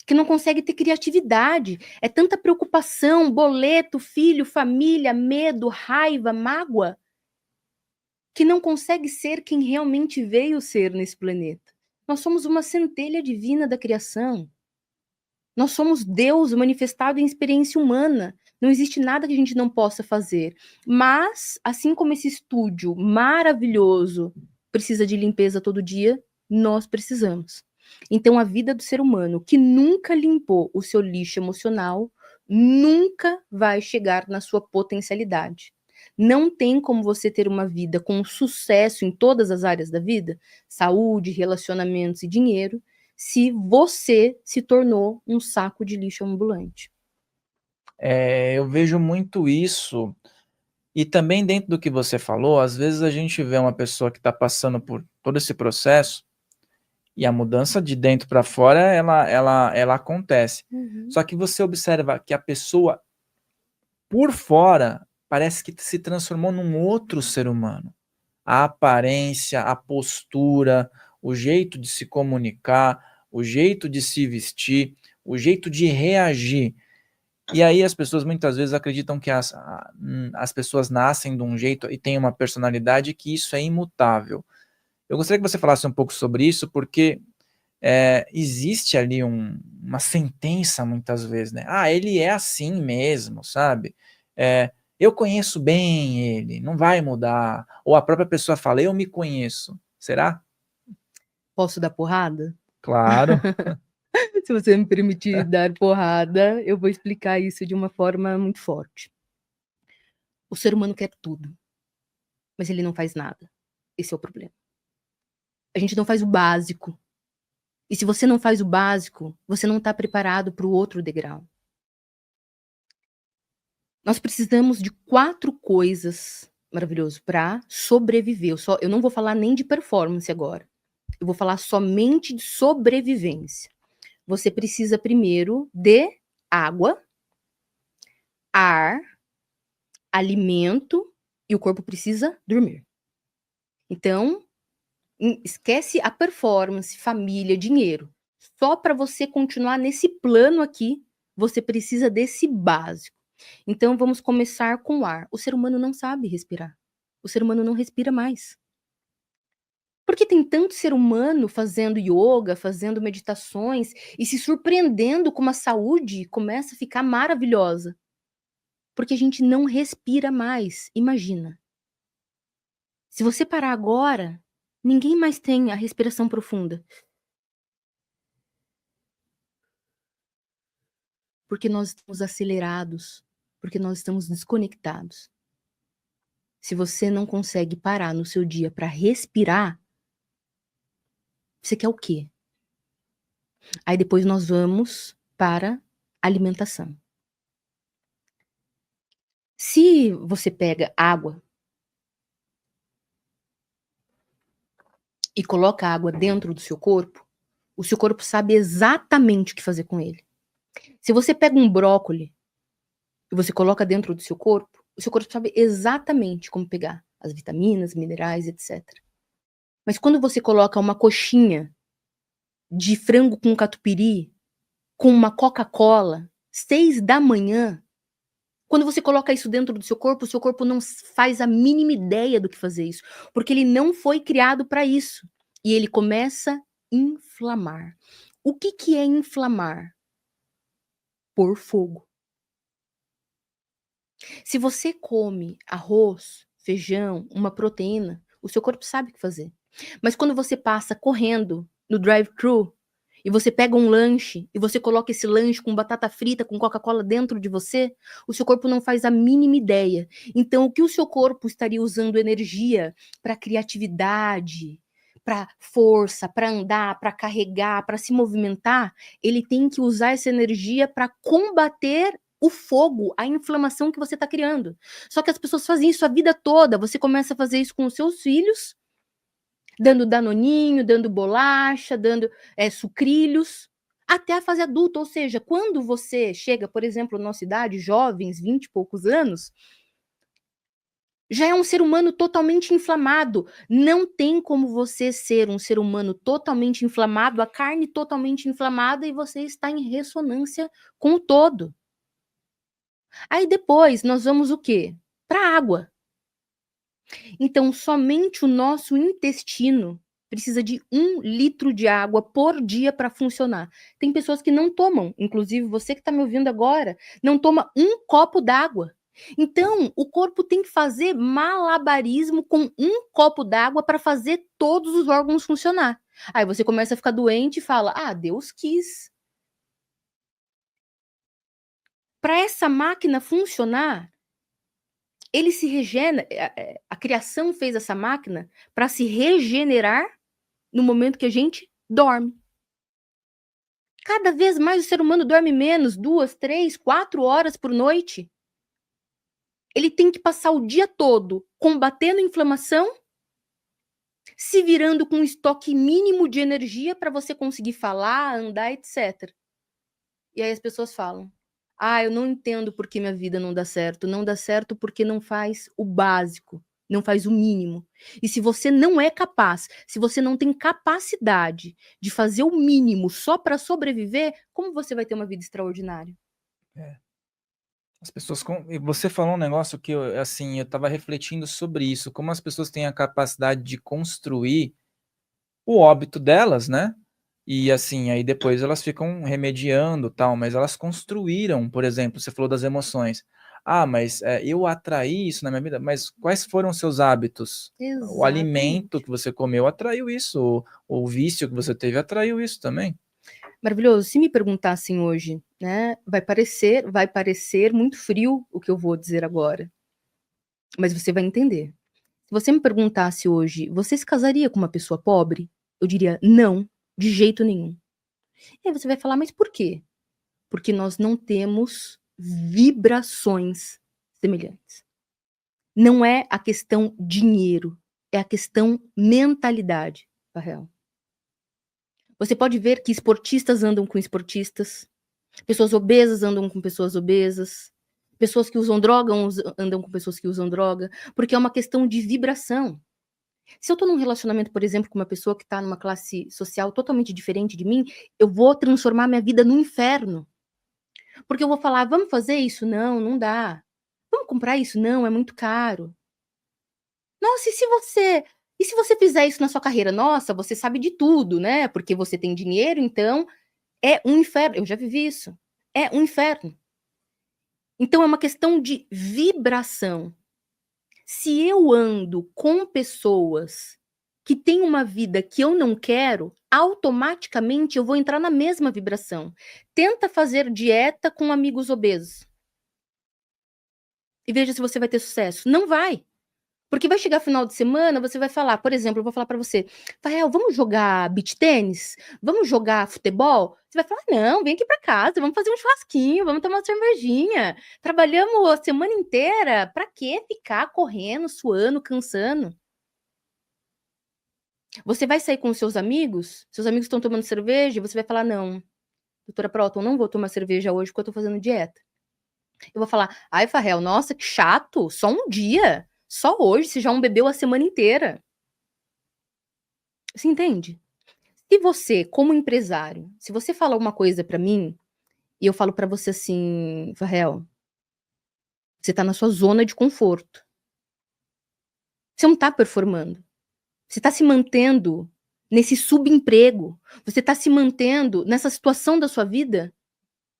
que não consegue ter criatividade. É tanta preocupação, boleto, filho, família, medo, raiva, mágoa, que não consegue ser quem realmente veio ser nesse planeta. Nós somos uma centelha divina da criação. Nós somos Deus manifestado em experiência humana. Não existe nada que a gente não possa fazer. Mas, assim como esse estúdio maravilhoso precisa de limpeza todo dia, nós precisamos. Então, a vida do ser humano que nunca limpou o seu lixo emocional nunca vai chegar na sua potencialidade. Não tem como você ter uma vida com sucesso em todas as áreas da vida, saúde, relacionamentos e dinheiro, se você se tornou um saco de lixo ambulante. Eu vejo muito isso, e também dentro do que você falou, às vezes a gente vê uma pessoa que está passando por todo esse processo, e a mudança de dentro para fora, ela acontece. Só que você observa que a pessoa, por fora, parece que se transformou num outro ser humano. A aparência, a postura, o jeito de se comunicar, o jeito de se vestir, o jeito de reagir. E aí as pessoas muitas vezes acreditam que as pessoas nascem de um jeito e têm uma personalidade, que isso é imutável. Eu gostaria que você falasse um pouco sobre isso, porque existe ali uma sentença muitas vezes, né? Ah, ele é assim mesmo, sabe? Eu conheço bem ele, não vai mudar. Ou a própria pessoa fala, eu me conheço. Será? Posso dar porrada? Claro. Se você me permitir dar porrada, eu vou explicar isso de uma forma muito forte. O ser humano quer tudo, mas ele não faz nada. Esse é o problema. A gente não faz o básico. E se você não faz o básico, você não está preparado para o outro degrau. Nós precisamos de 4 coisas maravilhoso para sobreviver. Eu não vou falar nem de performance agora. Eu vou falar somente de sobrevivência. Você precisa primeiro de água, ar, alimento e o corpo precisa dormir. Então, esquece a performance, família, dinheiro. Só para você continuar nesse plano aqui, você precisa desse básico. Então, vamos começar com o ar. O ser humano não sabe respirar. O ser humano não respira mais. Porque tem tanto ser humano fazendo yoga, fazendo meditações e se surpreendendo como a saúde começa a ficar maravilhosa. Porque a gente não respira mais. Imagina. Se você parar agora, ninguém mais tem a respiração profunda. Porque nós estamos acelerados, porque nós estamos desconectados. Se você não consegue parar no seu dia para respirar, você quer o quê? Aí depois nós vamos para alimentação. Se você pega água e coloca a água dentro do seu corpo, o seu corpo sabe exatamente o que fazer com ele. Se você pega um brócoli e você coloca dentro do seu corpo, O seu corpo sabe exatamente como pegar as vitaminas, minerais, etc. Mas quando você coloca uma coxinha de frango com catupiry, com uma Coca-Cola, 6 da manhã, quando você coloca isso dentro do seu corpo não faz a mínima ideia do que fazer isso, porque ele não foi criado para isso. E ele começa a inflamar. O que é inflamar? Pôr fogo. Se você come arroz, feijão, uma proteína, o seu corpo sabe o que fazer. Mas quando você passa correndo no drive-thru e você pega um lanche e você coloca esse lanche com batata frita, com Coca-Cola dentro de você, o seu corpo não faz a mínima ideia. Então, o que o seu corpo estaria usando energia para criatividade, para força, para andar, para carregar, para se movimentar, ele tem que usar essa energia para combater o fogo, a inflamação que você está criando. Só que as pessoas fazem isso a vida toda. Você começa a fazer isso com os seus filhos, dando danoninho, dando bolacha, dando sucrilhos, até a fase adulta. Ou seja, quando você chega, por exemplo, na nossa idade, jovens, 20 e poucos anos, já é um ser humano totalmente inflamado. Não tem como você ser um ser humano totalmente inflamado, a carne totalmente inflamada, e você está em ressonância com o todo. Aí depois nós vamos o quê? Para água. Então, somente o nosso intestino precisa de 1 litro de água por dia para funcionar. Tem pessoas que não tomam, inclusive você que está me ouvindo agora, não toma 1 copo d'água. Então, o corpo tem que fazer malabarismo com 1 copo d'água para fazer todos os órgãos funcionar. Aí você começa a ficar doente e fala: "Ah, Deus quis". Para essa máquina funcionar, ele se regenera, a criação fez essa máquina para se regenerar no momento que a gente dorme. Cada vez mais o ser humano dorme menos, 2, 3, 4 horas por noite. Ele tem que passar o dia todo combatendo a inflamação, se virando com um estoque mínimo de energia para você conseguir falar, andar, etc. E aí as pessoas falam: "Ah, eu não entendo por que minha vida não dá certo". Não dá certo porque não faz o básico, não faz o mínimo. E se você não é capaz, se você não tem capacidade de fazer o mínimo só para sobreviver, como você vai ter uma vida extraordinária? É. As pessoas e você falou um negócio que eu, assim, eu estava refletindo sobre isso, como as pessoas têm a capacidade de construir o óbito delas, né, e assim, aí depois elas ficam remediando, tal, mas elas construíram, por exemplo, você falou das emoções. "Ah, mas, eu atraí isso na minha vida", mas quais foram os seus hábitos? O alimento Exatamente. que você comeu atraiu isso, o vício que você teve atraiu isso também. Maravilhoso. Se me perguntassem hoje, né, vai parecer muito frio o que eu vou dizer agora, mas você vai entender. Se você me perguntasse hoje: "Você se casaria com uma pessoa pobre?", eu diria: "Não, de jeito nenhum". E aí você vai falar: "Mas por quê?". Porque nós não temos vibrações semelhantes. Não é a questão dinheiro, é a questão mentalidade, Rafael. Você pode ver que esportistas andam com esportistas, pessoas obesas andam com pessoas obesas, pessoas que usam droga andam com pessoas que usam droga, porque é uma questão de vibração. Se eu estou num relacionamento, por exemplo, com uma pessoa que está numa classe social totalmente diferente de mim, eu vou transformar minha vida no inferno. Porque eu vou falar: "Vamos fazer isso? Não, não dá. Vamos comprar isso? Não, é muito caro. Nossa, e se você fizer isso na sua carreira? Nossa, você sabe de tudo, né, porque você tem dinheiro, então é um inferno". Eu já vivi isso. É um inferno. Então é uma questão de vibração. Se eu ando com pessoas que têm uma vida que eu não quero, automaticamente eu vou entrar na mesma vibração. Tenta fazer dieta com amigos obesos e veja se você vai ter sucesso. Não vai, porque vai chegar final de semana, você vai falar, por exemplo, eu vou falar para você: "Rafael, vamos jogar beach tênis? Vamos jogar futebol?". Você vai falar: "Não, vem aqui para casa, vamos fazer um churrasquinho, vamos tomar uma cervejinha. Trabalhamos a semana inteira, para que ficar correndo, suando, cansando?". Você vai sair com os seus amigos estão tomando cerveja, e você vai falar: "Não, doutora Próton, não vou tomar cerveja hoje porque eu tô fazendo dieta". Eu vou falar, ai, Farrell, nossa, que chato, só um dia, só hoje, você já não bebeu a semana inteira. Você entende? Se você, como empresário, se você fala uma coisa pra mim, e eu falo pra você assim, Farrell, você tá na sua zona de conforto. Você não tá performando. Você tá se mantendo nesse subemprego. Você tá se mantendo nessa situação da sua vida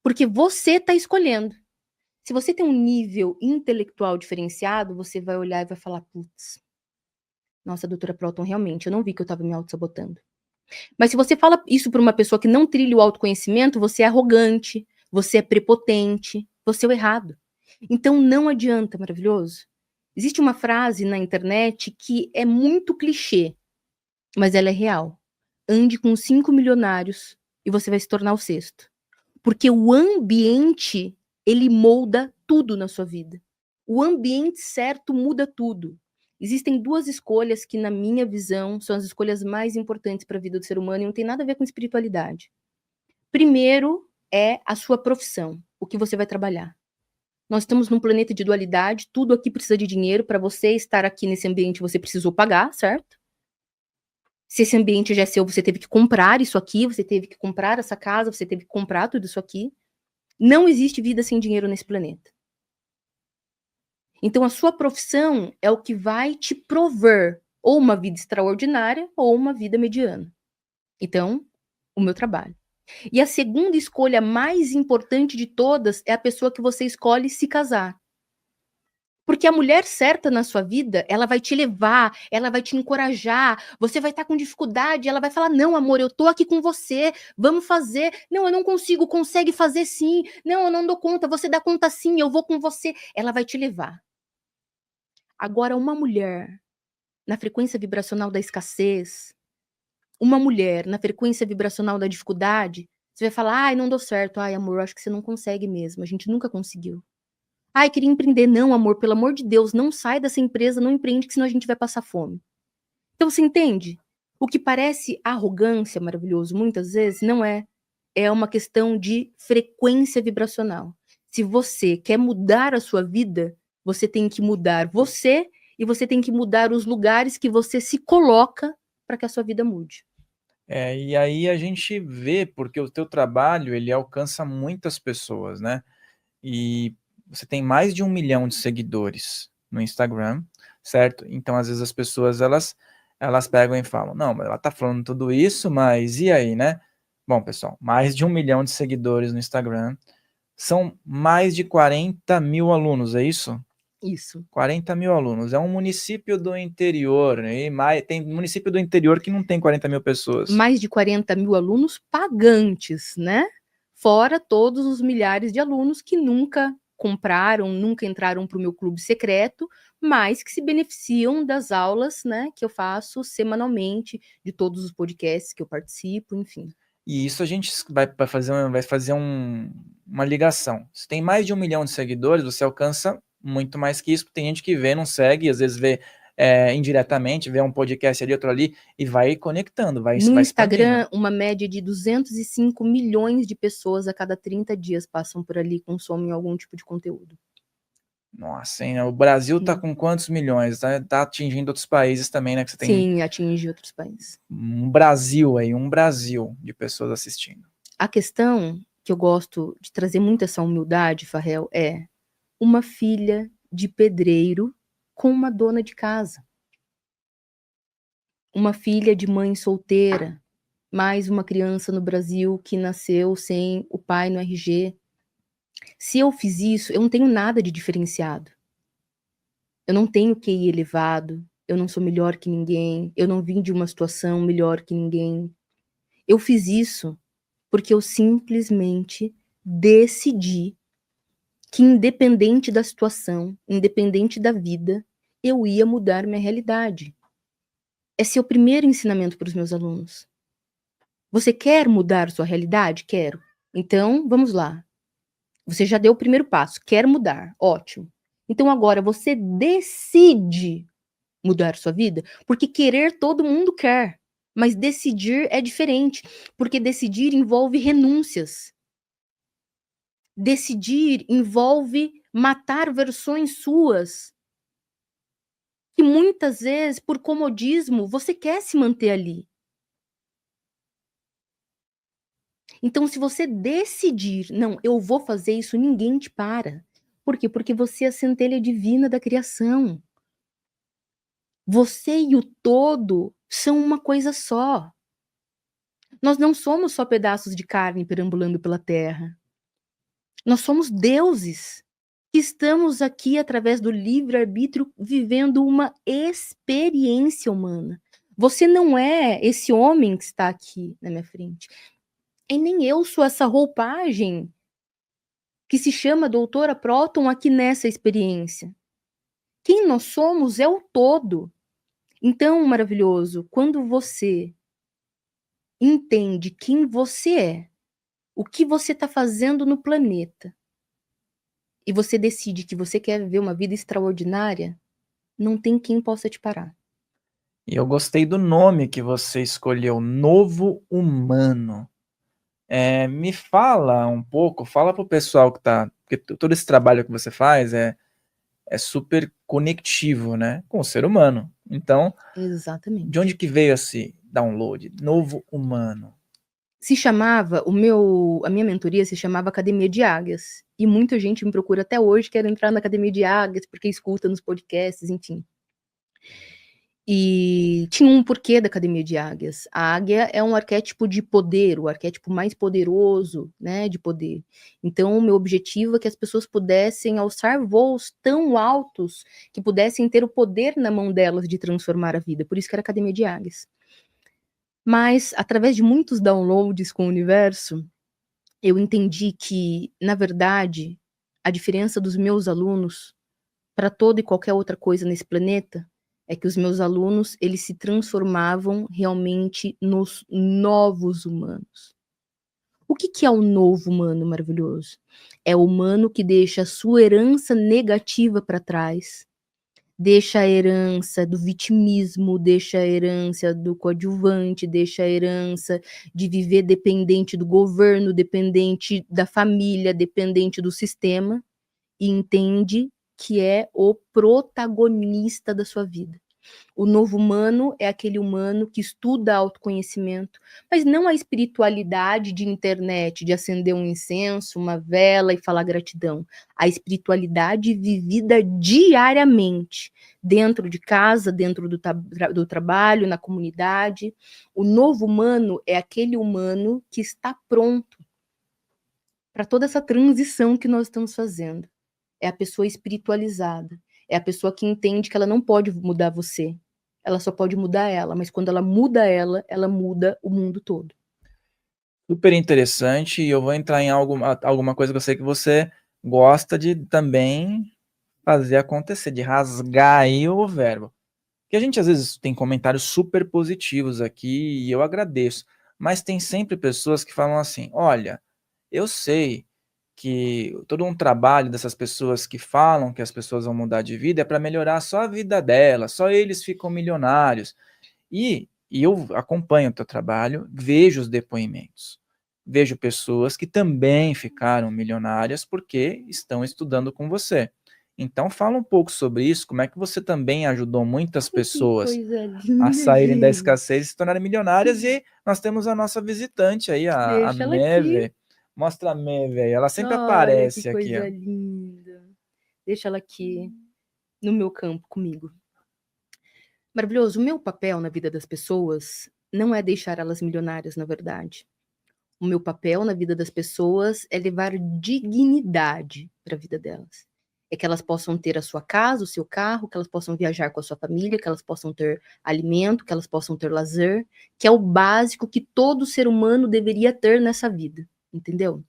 porque você tá escolhendo. Se você tem um nível intelectual diferenciado, você vai olhar e vai falar: "Putz, nossa, doutora Proton, realmente, eu não vi que eu estava me autossabotando". Mas se você fala isso para uma pessoa que não trilha o autoconhecimento, você é arrogante, você é prepotente, você é o errado. Então não adianta, maravilhoso. Existe uma frase na internet que é muito clichê, mas ela é real. Ande com 5 milionários e você vai se tornar o sexto. Porque o ambiente, ele molda tudo na sua vida. O ambiente certo muda tudo. Existem 2 escolhas que, na minha visão, são as escolhas mais importantes para a vida do ser humano e não tem nada a ver com espiritualidade. Primeiro é a sua profissão, o que você vai trabalhar. Nós estamos num planeta de dualidade, tudo aqui precisa de dinheiro. Para você estar aqui nesse ambiente, você precisou pagar, certo? Se esse ambiente já é seu, você teve que comprar isso aqui, você teve que comprar essa casa, você teve que comprar tudo isso aqui. Não existe vida sem dinheiro nesse planeta. Então a sua profissão é o que vai te prover ou uma vida extraordinária ou uma vida mediana. Então, o meu trabalho. E a segunda escolha mais importante de todas é a pessoa que você escolhe se casar. Porque a mulher certa na sua vida, ela vai te levar, ela vai te encorajar, você vai estar com dificuldade, ela vai falar: "Não, amor, eu tô aqui com você, vamos fazer. Não, eu não consigo, consegue fazer sim. Não, eu não dou conta, você dá conta sim, eu vou com você". Ela vai te levar. Agora uma mulher na frequência vibracional da escassez, uma mulher na frequência vibracional da dificuldade, você vai falar: "Ai, não deu certo. Ai, amor, eu acho que você não consegue mesmo, a gente nunca conseguiu". "Ai, queria empreender". "Não, amor, pelo amor de Deus, não sai dessa empresa, não empreende que senão a gente vai passar fome". Então você entende? O que parece arrogância, maravilhoso, muitas vezes não é. É uma questão de frequência vibracional. Se você quer mudar a sua vida, você tem que mudar você e você tem que mudar os lugares que você se coloca para que a sua vida mude. E aí a gente vê, porque o teu trabalho, ele alcança muitas pessoas, né? E você tem mais de 1 milhão de seguidores no Instagram, certo? Então, às vezes as pessoas, elas pegam e falam, não, mas ela tá falando tudo isso, mas e aí, né? Bom, pessoal, mais de 1 milhão de seguidores no Instagram, são mais de 40 mil alunos, é isso? Isso. 40 mil alunos, é um município do interior, e tem município do interior que não tem 40 mil pessoas. Mais de 40.000 alunos pagantes, né? Fora todos os milhares de alunos que nunca compraram, nunca entraram para o meu clube secreto, mas que se beneficiam das aulas, né, que eu faço semanalmente, de todos os podcasts que eu participo, enfim. E isso a gente vai fazer uma ligação. Se tem mais de 1 milhão de seguidores, você alcança muito mais que isso, porque tem gente que vê, não segue, às vezes vê indiretamente, vê um podcast ali, outro ali, e vai conectando, vai No expandindo. Instagram, uma média de 205 milhões de pessoas a cada 30 dias passam por ali e consomem algum tipo de conteúdo. Nossa, hein, o Brasil tá Sim. com quantos milhões? Tá atingindo outros países também, né? Que você tem Sim, atinge outros países. um Brasil de pessoas assistindo. A questão que eu gosto de trazer muito essa humildade, Farrell, é uma filha de pedreiro com uma dona de casa. Uma filha de mãe solteira, mais uma criança no Brasil que nasceu sem o pai no RG. Se eu fiz isso, eu não tenho nada de diferenciado. Eu não tenho QI elevado, eu não sou melhor que ninguém, eu não vim de uma situação melhor que ninguém. Eu fiz isso porque eu simplesmente decidi que, independente da situação, independente da vida, eu ia mudar minha realidade. Esse é o primeiro ensinamento para os meus alunos. Você quer mudar sua realidade? Quero. Então, vamos lá. Você já deu o primeiro passo, quer mudar, ótimo. Então agora você decide mudar sua vida, porque querer todo mundo quer, mas decidir é diferente, porque decidir envolve renúncias. Decidir envolve matar versões suas, que muitas vezes, por comodismo, você quer se manter ali. Então, se você decidir: "Não, eu vou fazer isso", ninguém te para. Por quê? Porque você é a centelha divina da criação. Você e o todo são uma coisa só. Nós não somos só pedaços de carne perambulando pela terra. Nós somos deuses, que estamos aqui através do livre-arbítrio vivendo uma experiência humana. Você não é esse homem que está aqui na minha frente, e nem eu sou essa roupagem que se chama doutora Próton aqui nessa experiência. Quem nós somos é o todo. Então, maravilhoso, quando você entende quem você é, o que você está fazendo no planeta, e você decide que você quer viver uma vida extraordinária, não tem quem possa te parar. E eu gostei do nome que você escolheu, Novo Humano. Me fala um pouco, fala para o pessoal que tá, porque todo esse trabalho que você faz é super conectivo, né, com o ser humano. Então, de onde Exatamente. que veio esse download? Novo Humano. A minha mentoria se chamava Academia de Águias, e muita gente me procura até hoje, quer entrar na Academia de Águias, porque escuta nos podcasts, enfim. E tinha um porquê da Academia de Águias. A águia é um arquétipo de poder, o arquétipo mais poderoso, né, de poder. Então, o meu objetivo é que as pessoas pudessem alçar voos tão altos que pudessem ter o poder na mão delas de transformar a vida. Por isso que era Academia de Águias. Mas, através de muitos downloads com o universo, eu entendi que, na verdade, a diferença dos meus alunos para toda e qualquer outra coisa nesse planeta é que os meus alunos, eles se transformavam realmente nos novos humanos. O que é o novo humano maravilhoso? É o humano que deixa a sua herança negativa para trás, deixa a herança do vitimismo, deixa a herança do coadjuvante, deixa a herança de viver dependente do governo, dependente da família, dependente do sistema, e entende que é o protagonista da sua vida. O novo humano é aquele humano que estuda autoconhecimento, mas não a espiritualidade de internet, de acender um incenso, uma vela e falar gratidão. A espiritualidade vivida diariamente, dentro de casa, dentro do trabalho, na comunidade. O novo humano é aquele humano que está pronto para toda essa transição que nós estamos fazendo. É a pessoa espiritualizada. É a pessoa que entende que ela não pode mudar você. Ela só pode mudar ela, mas quando ela muda o mundo todo. Super interessante, e eu vou entrar em alguma coisa que eu sei que você gosta de também fazer acontecer, de rasgar aí o verbo. Porque a gente às vezes tem comentários super positivos aqui e eu agradeço, mas tem sempre pessoas que falam assim: "Olha, eu sei que todo um trabalho dessas pessoas que falam que as pessoas vão mudar de vida é para melhorar só a vida delas, só eles ficam milionários". E eu acompanho o teu trabalho, vejo os depoimentos, vejo pessoas que também ficaram milionárias porque estão estudando com você. Então fala um pouco sobre isso, como é que você também ajudou muitas Ai, que pessoas coisa a linda, saírem da gente. escassez e se tornarem milionárias, e nós temos a nossa visitante aí, a Deixa ela aqui. Meve. Mostra a Meve aí, ela sempre Olha, que aparece aqui, coisa ó. linda. Deixa ela aqui no meu campo comigo. Maravilhoso. O meu papel na vida das pessoas não é deixar elas milionárias, na verdade. O meu papel na vida das pessoas é levar dignidade para a vida delas. É que elas possam ter a sua casa, o seu carro, que elas possam viajar com a sua família, que elas possam ter alimento, que elas possam ter lazer, que é o básico que todo ser humano deveria ter nessa vida, entendeu?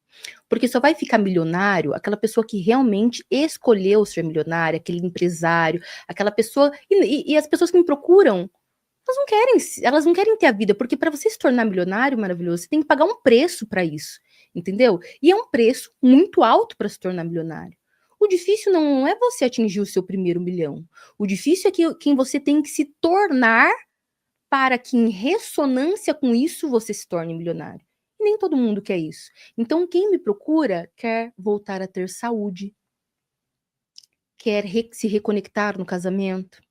Porque só vai ficar milionário aquela pessoa que realmente escolheu ser milionária, aquele empresário, aquela pessoa. E as pessoas que me procuram, elas não querem ter a vida, porque para você se tornar milionário maravilhoso, você tem que pagar um preço para isso, entendeu? E é um preço muito alto para se tornar milionário. O difícil não é você atingir o seu primeiro milhão. O difícil é quem você tem que se tornar para que, em ressonância com isso, você se torne milionário. E nem todo mundo quer isso. Então, quem me procura quer voltar a ter saúde, quer se reconectar no casamento,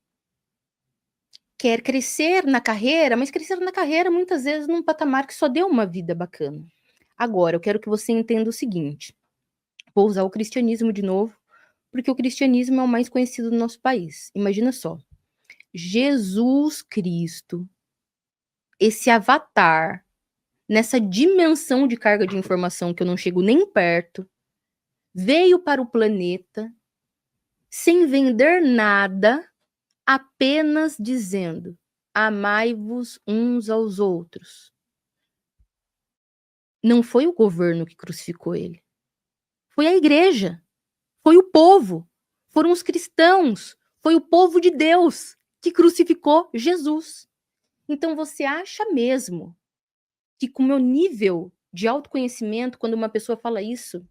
quer crescer na carreira, mas crescer na carreira muitas vezes num patamar que só deu uma vida bacana. Agora, eu quero que você entenda o seguinte, vou usar o cristianismo de novo, porque o cristianismo é o mais conhecido do nosso país. Imagina só, Jesus Cristo, esse avatar, nessa dimensão de carga de informação que eu não chego nem perto, veio para o planeta sem vender nada, apenas dizendo: amai-vos uns aos outros. Não foi o governo que crucificou ele. Foi a igreja. Foi o povo. Foram os cristãos. Foi o povo de Deus que crucificou Jesus. Então você acha mesmo que com o meu nível de autoconhecimento, quando uma pessoa fala isso,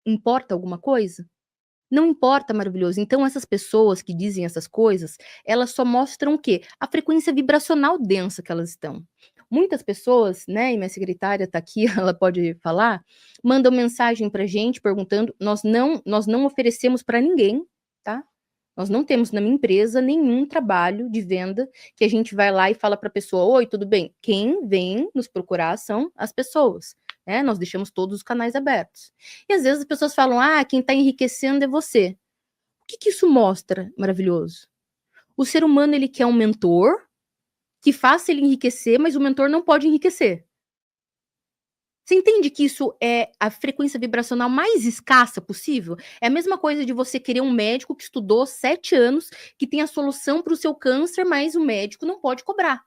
importa alguma coisa? Não importa, maravilhoso. Então, essas pessoas que dizem essas coisas, elas só mostram o quê? A frequência vibracional densa que elas estão. Muitas pessoas, né, e minha secretária está aqui, ela pode falar, mandam mensagem para a gente perguntando, nós não oferecemos para ninguém, tá? Nós não temos na minha empresa nenhum trabalho de venda que a gente vai lá e fala para a pessoa, oi, tudo bem? Quem vem nos procurar são as pessoas. Nós deixamos todos os canais abertos. E às vezes as pessoas falam, quem está enriquecendo é você. O que isso mostra, maravilhoso? O ser humano, ele quer um mentor que faça ele enriquecer, mas o mentor não pode enriquecer. Você entende que isso é a frequência vibracional mais escassa possível? É a mesma coisa de você querer um médico que estudou 7 anos, que tem a solução para o seu câncer, mas o médico não pode cobrar.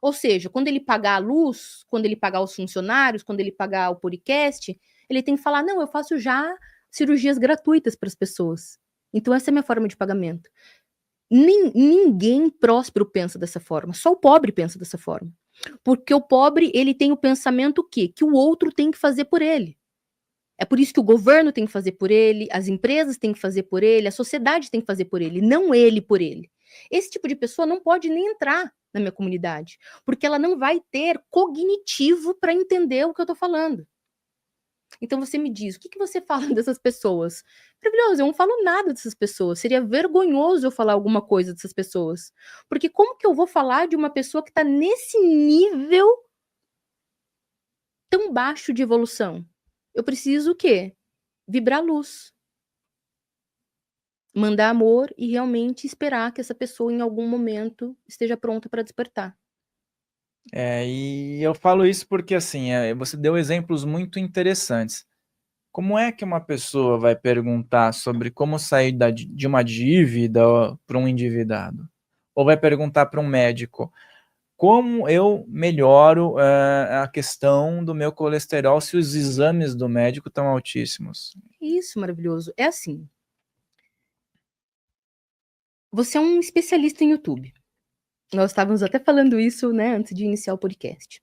Ou seja, quando ele pagar a luz, quando ele pagar os funcionários, quando ele pagar o podcast, ele tem que falar, não, eu faço já cirurgias gratuitas para as pessoas. Então essa é a minha forma de pagamento. Ninguém próspero pensa dessa forma, só o pobre pensa dessa forma. Porque o pobre, ele tem o pensamento o quê? Que o outro tem que fazer por ele. É por isso que o governo tem que fazer por ele, as empresas têm que fazer por ele, a sociedade tem que fazer por ele, não ele por ele. Esse tipo de pessoa não pode nem entrar na minha comunidade, porque ela não vai ter cognitivo para entender o que eu estou falando. Então você me diz, o que você fala dessas pessoas? Maravilhoso, eu não falo nada dessas pessoas. Seria vergonhoso eu falar alguma coisa dessas pessoas. Porque como que eu vou falar de uma pessoa que está nesse nível tão baixo de evolução? Eu preciso o quê? Vibrar luz. Mandar amor e realmente esperar que essa pessoa em algum momento esteja pronta para despertar. E eu falo isso porque, assim, você deu exemplos muito interessantes. Como é que uma pessoa vai perguntar sobre como sair de uma dívida para um endividado? Ou vai perguntar para um médico, como eu melhoro a questão do meu colesterol se os exames do médico estão altíssimos? Isso, maravilhoso. É assim. Você é um especialista em YouTube. Nós estávamos até falando isso, né, antes de iniciar o podcast.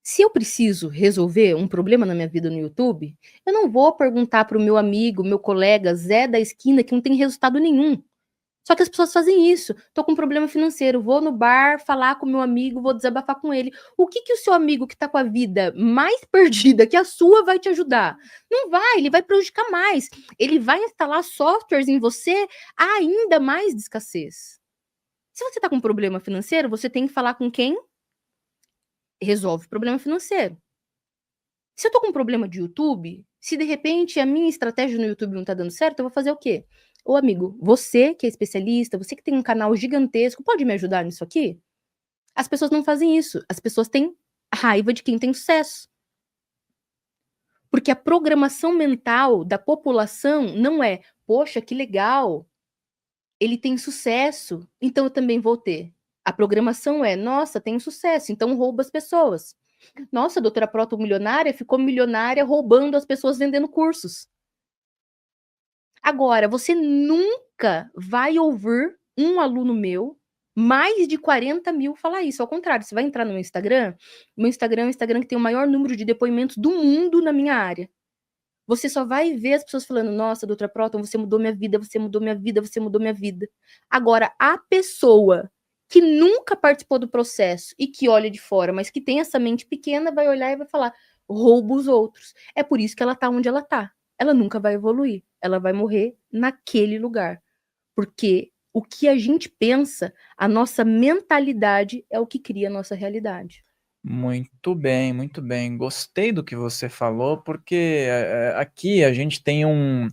Se eu preciso resolver um problema na minha vida no YouTube, eu não vou perguntar para o meu amigo, meu colega Zé da esquina, que não tem resultado nenhum. Só que as pessoas fazem isso. Tô com um problema financeiro, vou no bar falar com meu amigo, vou desabafar com ele. O que o seu amigo que tá com a vida mais perdida que a sua vai te ajudar? Não vai, ele vai prejudicar mais. Ele vai instalar softwares em você ainda mais de escassez. Se você tá com um problema financeiro, você tem que falar com quem resolve o problema financeiro. Se eu tô com um problema de YouTube, se de repente a minha estratégia no YouTube não tá dando certo, eu vou fazer o quê? Ô amigo, você que é especialista, você que tem um canal gigantesco, pode me ajudar nisso aqui? As pessoas não fazem isso. As pessoas têm raiva de quem tem sucesso. Porque a programação mental da população não é, poxa, que legal, ele tem sucesso, então eu também vou ter. A programação é, nossa, tem sucesso, então rouba as pessoas. Nossa, a doutora Proto milionária ficou milionária roubando as pessoas vendendo cursos. Agora, você nunca vai ouvir um aluno meu, mais de 40 mil, falar isso. Ao contrário, você vai entrar no meu Instagram é um Instagram que tem o maior número de depoimentos do mundo na minha área. Você só vai ver as pessoas falando, nossa, doutora Proton, você mudou minha vida, você mudou minha vida, você mudou minha vida. Agora, a pessoa que nunca participou do processo e que olha de fora, mas que tem essa mente pequena, vai olhar e vai falar, rouba os outros. É por isso que ela tá onde ela tá. Ela nunca vai evoluir. Ela vai morrer naquele lugar. Porque o que a gente pensa, a nossa mentalidade é o que cria a nossa realidade. Muito bem, muito bem. Gostei do que você falou, porque aqui a gente tem um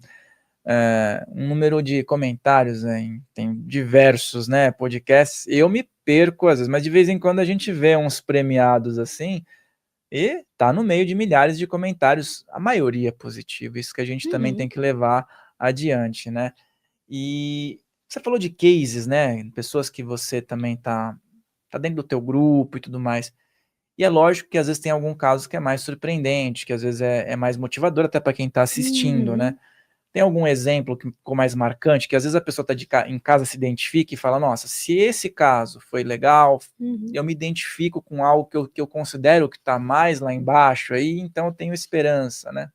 número de comentários, né, tem diversos, né, podcasts. Eu me perco às vezes, mas de vez em quando a gente vê uns premiados assim, e tá no meio de milhares de comentários, a maioria positiva. Isso que a gente também tem que levar adiante, né? E você falou de cases, né? Pessoas que você também tá dentro do teu grupo e tudo mais. E é lógico que às vezes tem algum caso que é mais surpreendente, que às vezes é mais motivador até para quem está assistindo, né? Tem algum exemplo que ficou mais marcante, que às vezes a pessoa está em casa, se identifica e fala, nossa, se esse caso foi legal, eu me identifico com algo que eu considero que está mais lá embaixo, aí então eu tenho esperança, né?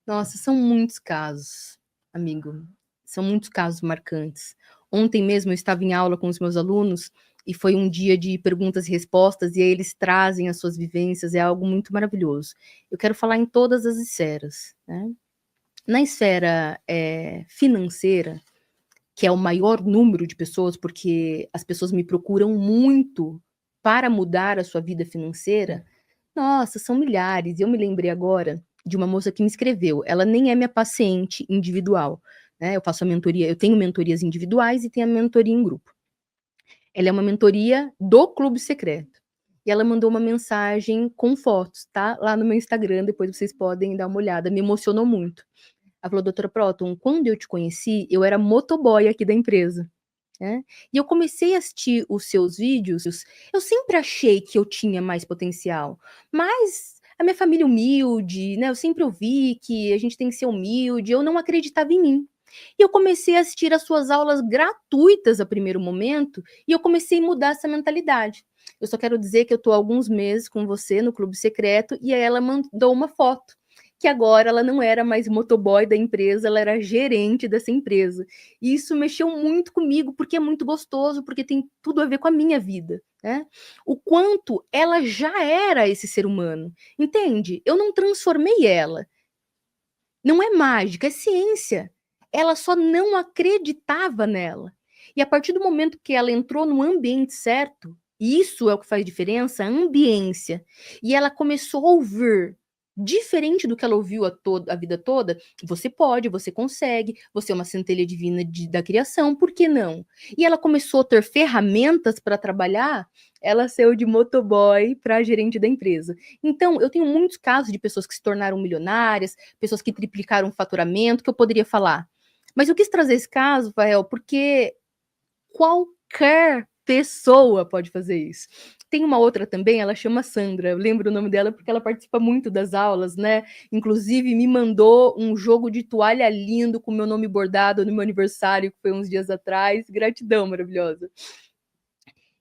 Nossa, são muitos casos, amigo. São muitos casos marcantes. Ontem mesmo eu estava em aula com os meus alunos e foi um dia de perguntas e respostas, e aí eles trazem as suas vivências, é algo muito maravilhoso. Eu quero falar em todas as esferas, né? Na esfera financeira, que é o maior número de pessoas, porque as pessoas me procuram muito para mudar a sua vida financeira, nossa, são milhares. Eu me lembrei agora de uma moça que me escreveu. Ela nem é minha paciente individual, né? Eu faço a mentoria, eu tenho mentorias individuais e tenho a mentoria em grupo. Ela é uma mentoria do Clube Secreto. E ela mandou uma mensagem com fotos, tá? Lá no meu Instagram, depois vocês podem dar uma olhada. Me emocionou muito. Ela falou, doutora Proton, quando eu te conheci, eu era motoboy aqui da empresa. Né? E eu comecei a assistir os seus vídeos, eu sempre achei que eu tinha mais potencial, mas a minha família humilde, né? Eu sempre ouvi que a gente tem que ser humilde, eu não acreditava em mim. E eu comecei a assistir as suas aulas gratuitas a primeiro momento, e eu comecei a mudar essa mentalidade. Eu só quero dizer que eu estou há alguns meses com você no Clube Secreto, e aí ela mandou uma foto que agora ela não era mais motoboy da empresa, ela era gerente dessa empresa. E isso mexeu muito comigo, porque é muito gostoso, porque tem tudo a ver com a minha vida, né? O quanto ela já era esse ser humano, entende? Eu não transformei ela. Não é mágica, é ciência. Ela só não acreditava nela. E a partir do momento que ela entrou no ambiente certo, isso é o que faz diferença, a ambiência. E ela começou a ouvir diferente do que ela ouviu a vida toda, você pode, você consegue, você é uma centelha divina da criação, por que não? E ela começou a ter ferramentas para trabalhar, ela saiu de motoboy para gerente da empresa. Então, eu tenho muitos casos de pessoas que se tornaram milionárias, pessoas que triplicaram o faturamento, que eu poderia falar. Mas eu quis trazer esse caso, Fael, porque qualquer pessoa pode fazer isso. Tem uma outra também, ela chama Sandra, eu lembro o nome dela porque ela participa muito das aulas, né? Inclusive me mandou um jogo de toalha lindo com meu nome bordado no meu aniversário, que foi uns dias atrás. Gratidão, maravilhosa.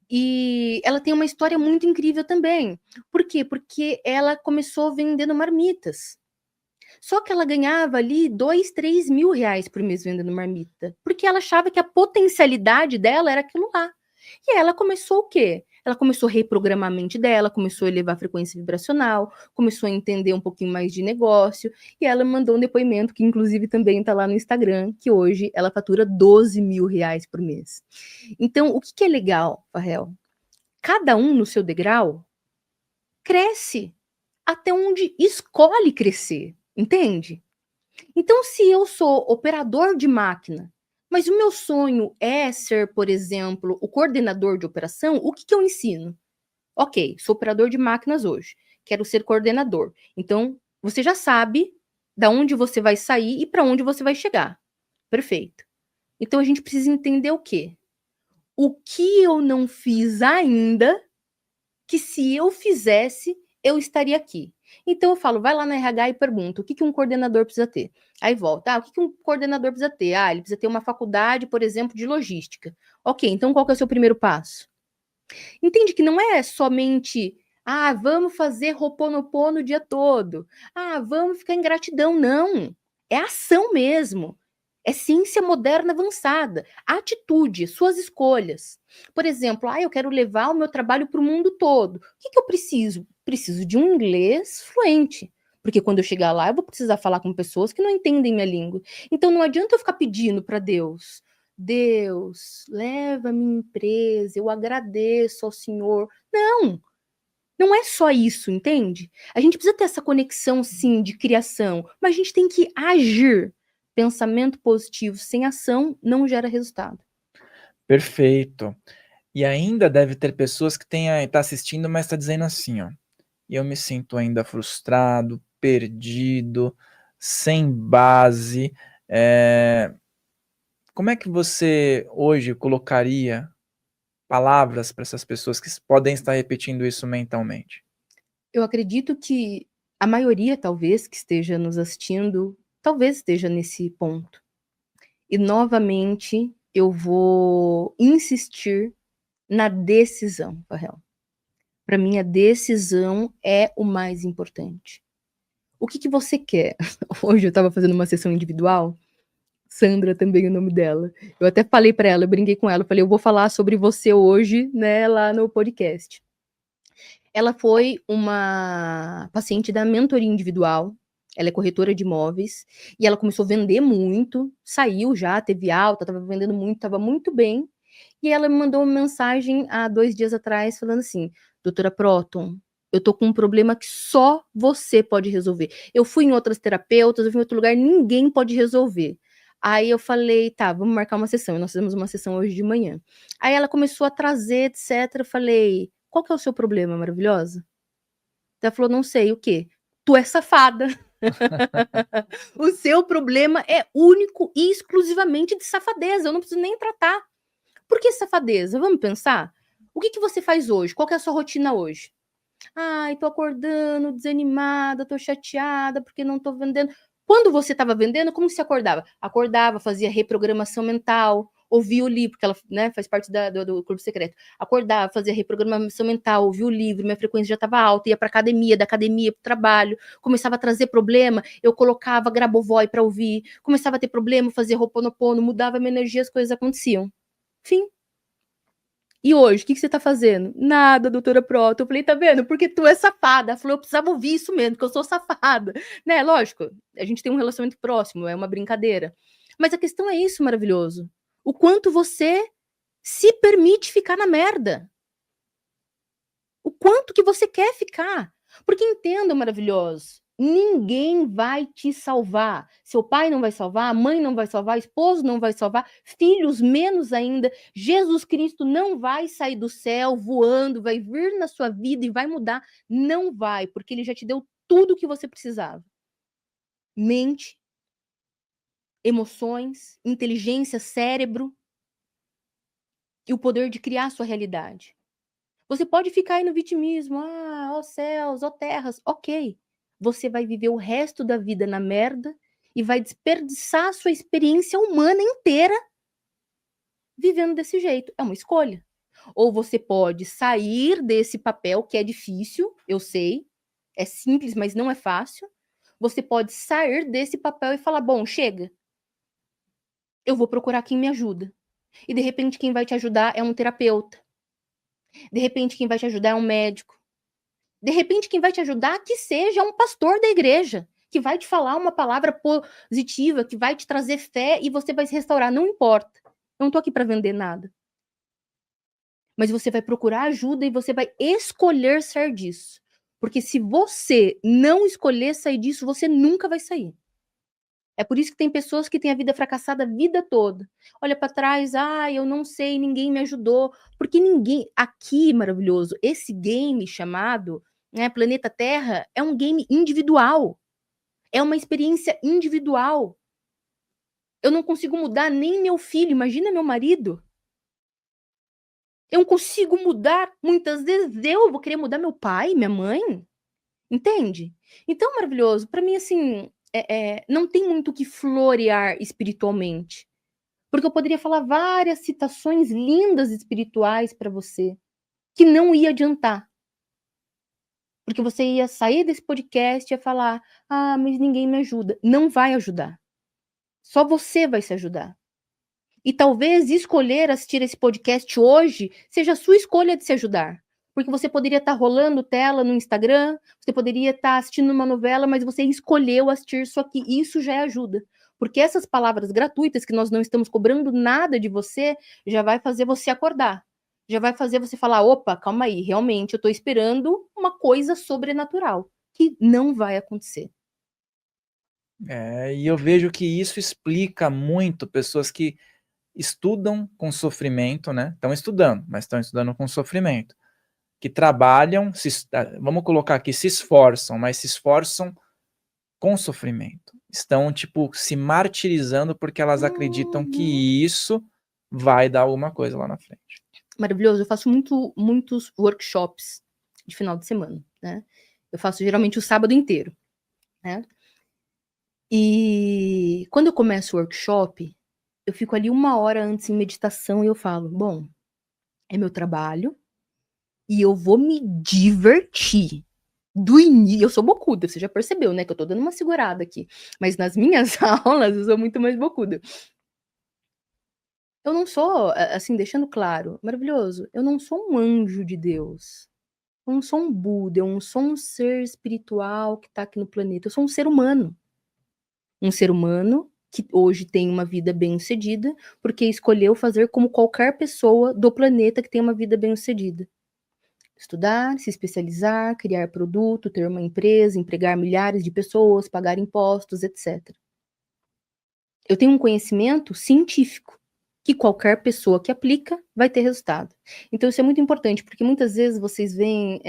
E ela tem uma história muito incrível também. Por quê? Porque ela começou vendendo marmitas. Só que ela ganhava ali 2, 3 mil reais por mês vendendo marmita, porque ela achava que a potencialidade dela era aquilo lá. E aí ela começou o quê? Ela começou a reprogramar a mente dela, começou a elevar a frequência vibracional, começou a entender um pouquinho mais de negócio, e ela mandou um depoimento, que inclusive também está lá no Instagram, que hoje ela fatura 12 mil reais por mês. Então, o que é legal, Farrell? Cada um no seu degrau cresce até onde escolhe crescer. Entende? Então, se eu sou operador de máquina, mas o meu sonho é ser, por exemplo, o coordenador de operação, o que eu ensino? Ok, sou operador de máquinas hoje, quero ser coordenador. Então, você já sabe da onde você vai sair e para onde você vai chegar. Perfeito. Então, a gente precisa entender o quê? O que eu não fiz ainda, que se eu fizesse, eu estaria aqui. Então eu falo, vai lá na RH e pergunta, o que um coordenador precisa ter? Aí volta, o que um coordenador precisa ter? Ele precisa ter uma faculdade, por exemplo, de logística. Ok, então qual que é o seu primeiro passo? Entende que não é somente, vamos fazer Ho'oponopono o dia todo. Vamos ficar em gratidão. Não, é ação mesmo. É ciência moderna avançada. Atitude, suas escolhas. Por exemplo, eu quero levar o meu trabalho para o mundo todo. O que eu preciso? Preciso de um inglês fluente. Porque quando eu chegar lá, eu vou precisar falar com pessoas que não entendem minha língua. Então não adianta eu ficar pedindo para Deus. Deus, leva a minha empresa, eu agradeço ao Senhor. Não, não é só isso, entende? A gente precisa ter essa conexão, sim, de criação, mas a gente tem que agir. Pensamento positivo sem ação não gera resultado. Perfeito. E ainda deve ter pessoas que tá assistindo, mas tá dizendo assim, ó: "Eu me sinto ainda frustrado, perdido, sem base". Como é que você hoje colocaria palavras para essas pessoas que podem estar repetindo isso mentalmente? Eu acredito que a maioria, talvez, que esteja nos assistindo, talvez esteja nesse ponto. E novamente eu vou insistir na decisão, Farrell. Para mim, a decisão é o mais importante. O que você quer? Hoje eu estava fazendo uma sessão individual, Sandra também é o nome dela. Eu até falei para ela, eu brinquei com ela, eu falei, eu vou falar sobre você hoje, né, lá no podcast. Ela foi uma paciente da mentoria individual, ela é corretora de imóveis, e ela começou a vender muito, saiu já, teve alta, estava vendendo muito, estava muito bem, e ela me mandou uma mensagem há 2 dias atrás falando assim: "Doutora Próton, eu tô com um problema que só você pode resolver. Eu fui em outras terapeutas, eu fui em outro lugar, ninguém pode resolver". Aí eu falei: "Tá, vamos marcar uma sessão", e nós fizemos uma sessão hoje de manhã. Aí ela começou a trazer, etcétera, eu falei: "Qual que é o seu problema, maravilhosa?". Ela falou: "Não sei, o quê?". "Tu é safada". O seu problema é único e exclusivamente de safadeza, eu não preciso nem tratar. Por que safadeza? Vamos pensar? O que você faz hoje? Qual que é a sua rotina hoje? "Ai, tô acordando desanimada, tô chateada porque não tô vendendo". Quando você estava vendendo, como que você acordava? Acordava, fazia reprogramação mental, ouvia o livro, porque ela, né, faz parte do Clube Secreto. Acordava, fazia reprogramação mental, ouvia o livro, minha frequência já estava alta, ia pra academia, da academia para o trabalho, começava a trazer problema, eu colocava Grabovoi para ouvir, começava a ter problema, fazia Ho'oponopono, mudava a minha energia, as coisas aconteciam. Fim. E hoje, o que você tá fazendo? Nada, doutora Prota. Eu falei, tá vendo? Porque tu é safada. Ela falou, eu precisava ouvir isso mesmo, que eu sou safada. Né? Lógico, a gente tem um relacionamento próximo, é uma brincadeira. Mas a questão é isso, maravilhoso. O quanto você se permite ficar na merda. O quanto que você quer ficar. Porque entenda, maravilhoso, ninguém vai te salvar. Seu pai não vai salvar, a mãe não vai salvar, esposo não vai salvar, filhos menos ainda. Jesus Cristo não vai sair do céu voando, vai vir na sua vida e vai mudar. Não vai, porque ele já te deu tudo o que você precisava. Mente, emoções, inteligência, cérebro e o poder de criar a sua realidade. Você pode ficar aí no vitimismo, ó céus, ó terras, ok. Você vai viver o resto da vida na merda e vai desperdiçar a sua experiência humana inteira vivendo desse jeito. É uma escolha. Ou você pode sair desse papel, que é difícil, eu sei, é simples, mas não é fácil. Você pode sair desse papel e falar: bom, chega, eu vou procurar quem me ajuda. E de repente quem vai te ajudar é um terapeuta. De repente quem vai te ajudar é um médico. De repente, quem vai te ajudar que seja um pastor da igreja, que vai te falar uma palavra positiva, que vai te trazer fé e você vai se restaurar. Não importa. Eu não tô aqui para vender nada. Mas você vai procurar ajuda e você vai escolher sair disso. Porque se você não escolher sair disso, você nunca vai sair. É por isso que tem pessoas que têm a vida fracassada a vida toda. Olha para trás, eu não sei, ninguém me ajudou. Porque ninguém. Aqui, maravilhoso, esse game chamado, né, Planeta Terra é um game individual. É uma experiência individual. Eu não consigo mudar nem meu filho, imagina meu marido. Eu não consigo mudar, muitas vezes eu vou querer mudar meu pai, minha mãe. Entende? Então, maravilhoso, para mim, assim, não tem muito o que florear espiritualmente. Porque eu poderia falar várias citações lindas espirituais para você, que não ia adiantar. Porque você ia sair desse podcast e ia falar: mas ninguém me ajuda. Não vai ajudar. Só você vai se ajudar. E talvez escolher assistir esse podcast hoje seja a sua escolha de se ajudar. Porque você poderia estar rolando tela no Instagram, você poderia estar assistindo uma novela, mas você escolheu assistir isso aqui. Isso já é ajuda. Porque essas palavras gratuitas, que nós não estamos cobrando nada de você, já vai fazer você acordar. Já vai fazer você falar, opa, calma aí, realmente eu estou esperando uma coisa sobrenatural, que não vai acontecer. E eu vejo que isso explica muito pessoas que estudam com sofrimento, né? Estão estudando, mas estão estudando com sofrimento. Que trabalham, vamos colocar aqui, se esforçam, mas se esforçam com sofrimento. Estão, tipo, se martirizando porque elas acreditam que isso vai dar alguma coisa lá na frente. Maravilhoso. Eu faço muitos workshops de final de semana, né? Eu faço geralmente o sábado inteiro, né? E quando eu começo o workshop, eu fico ali 1 hora antes em meditação e eu falo, bom, é meu trabalho e eu vou me divertir. Do início, eu sou bocuda, você já percebeu, né? Que eu tô dando uma segurada aqui. Mas nas minhas aulas eu sou muito mais bocuda. Eu não sou, assim, deixando claro, maravilhoso, eu não sou um anjo de Deus. Eu não sou um Buda, eu não sou um ser espiritual que tá aqui no planeta. Eu sou um ser humano. Um ser humano que hoje tem uma vida bem-sucedida, porque escolheu fazer como qualquer pessoa do planeta que tem uma vida bem-sucedida. Estudar, se especializar, criar produto, ter uma empresa, empregar milhares de pessoas, pagar impostos, etc. Eu tenho um conhecimento científico que qualquer pessoa que aplica vai ter resultado. Então isso é muito importante, porque muitas vezes vocês veem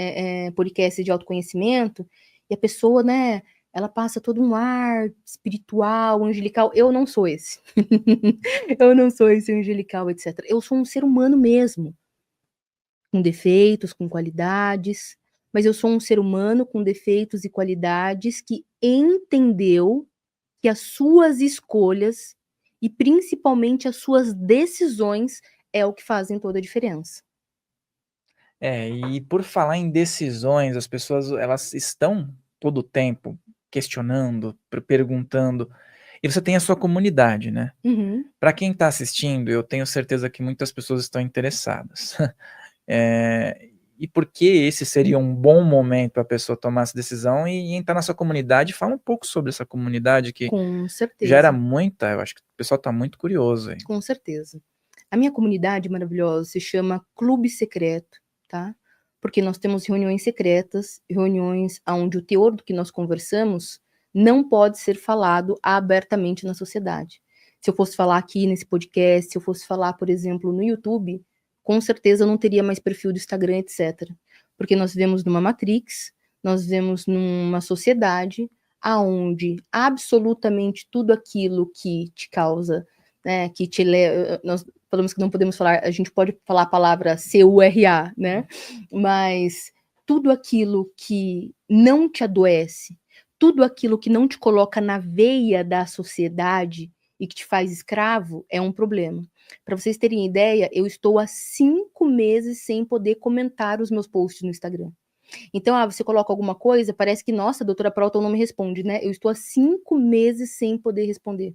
podcasts de autoconhecimento e a pessoa, né, ela passa todo um ar espiritual, angelical. Eu não sou esse. Eu não sou esse angelical, etc. Eu sou um ser humano mesmo, com defeitos, com qualidades, mas eu sou um ser humano com defeitos e qualidades que entendeu que as suas escolhas e principalmente as suas decisões é o que fazem toda a diferença. E por falar em decisões, as pessoas elas estão todo o tempo questionando, perguntando, e você tem a sua comunidade, né? Uhum. Para quem está assistindo, eu tenho certeza que muitas pessoas estão interessadas. E por que esse seria um bom momento para a pessoa tomar essa decisão e entrar na sua comunidade? Fala um pouco sobre essa comunidade que Com gera certeza, muita, eu acho que o pessoal está muito curioso aí. com certeza. A minha comunidade maravilhosa se chama Clube Secreto, tá? Porque nós temos reuniões secretas, reuniões onde o teor do que nós conversamos não pode ser falado abertamente na sociedade. Se eu fosse falar aqui nesse podcast, se eu fosse falar, por exemplo, no YouTube, com certeza eu não teria mais perfil do Instagram, etc. Porque nós vivemos numa matrix, nós vivemos numa sociedade aonde absolutamente tudo aquilo que te causa, né, que te leva, nós falamos que não podemos falar, a gente pode falar a palavra CURA, né, mas tudo aquilo que não te adoece, tudo aquilo que não te coloca na veia da sociedade e que te faz escravo é um problema. Para vocês terem ideia, eu estou há 5 meses sem poder comentar os meus posts no Instagram. Então, você coloca alguma coisa, parece que, nossa, a doutora Prauton não me responde, né? Eu estou há 5 meses sem poder responder.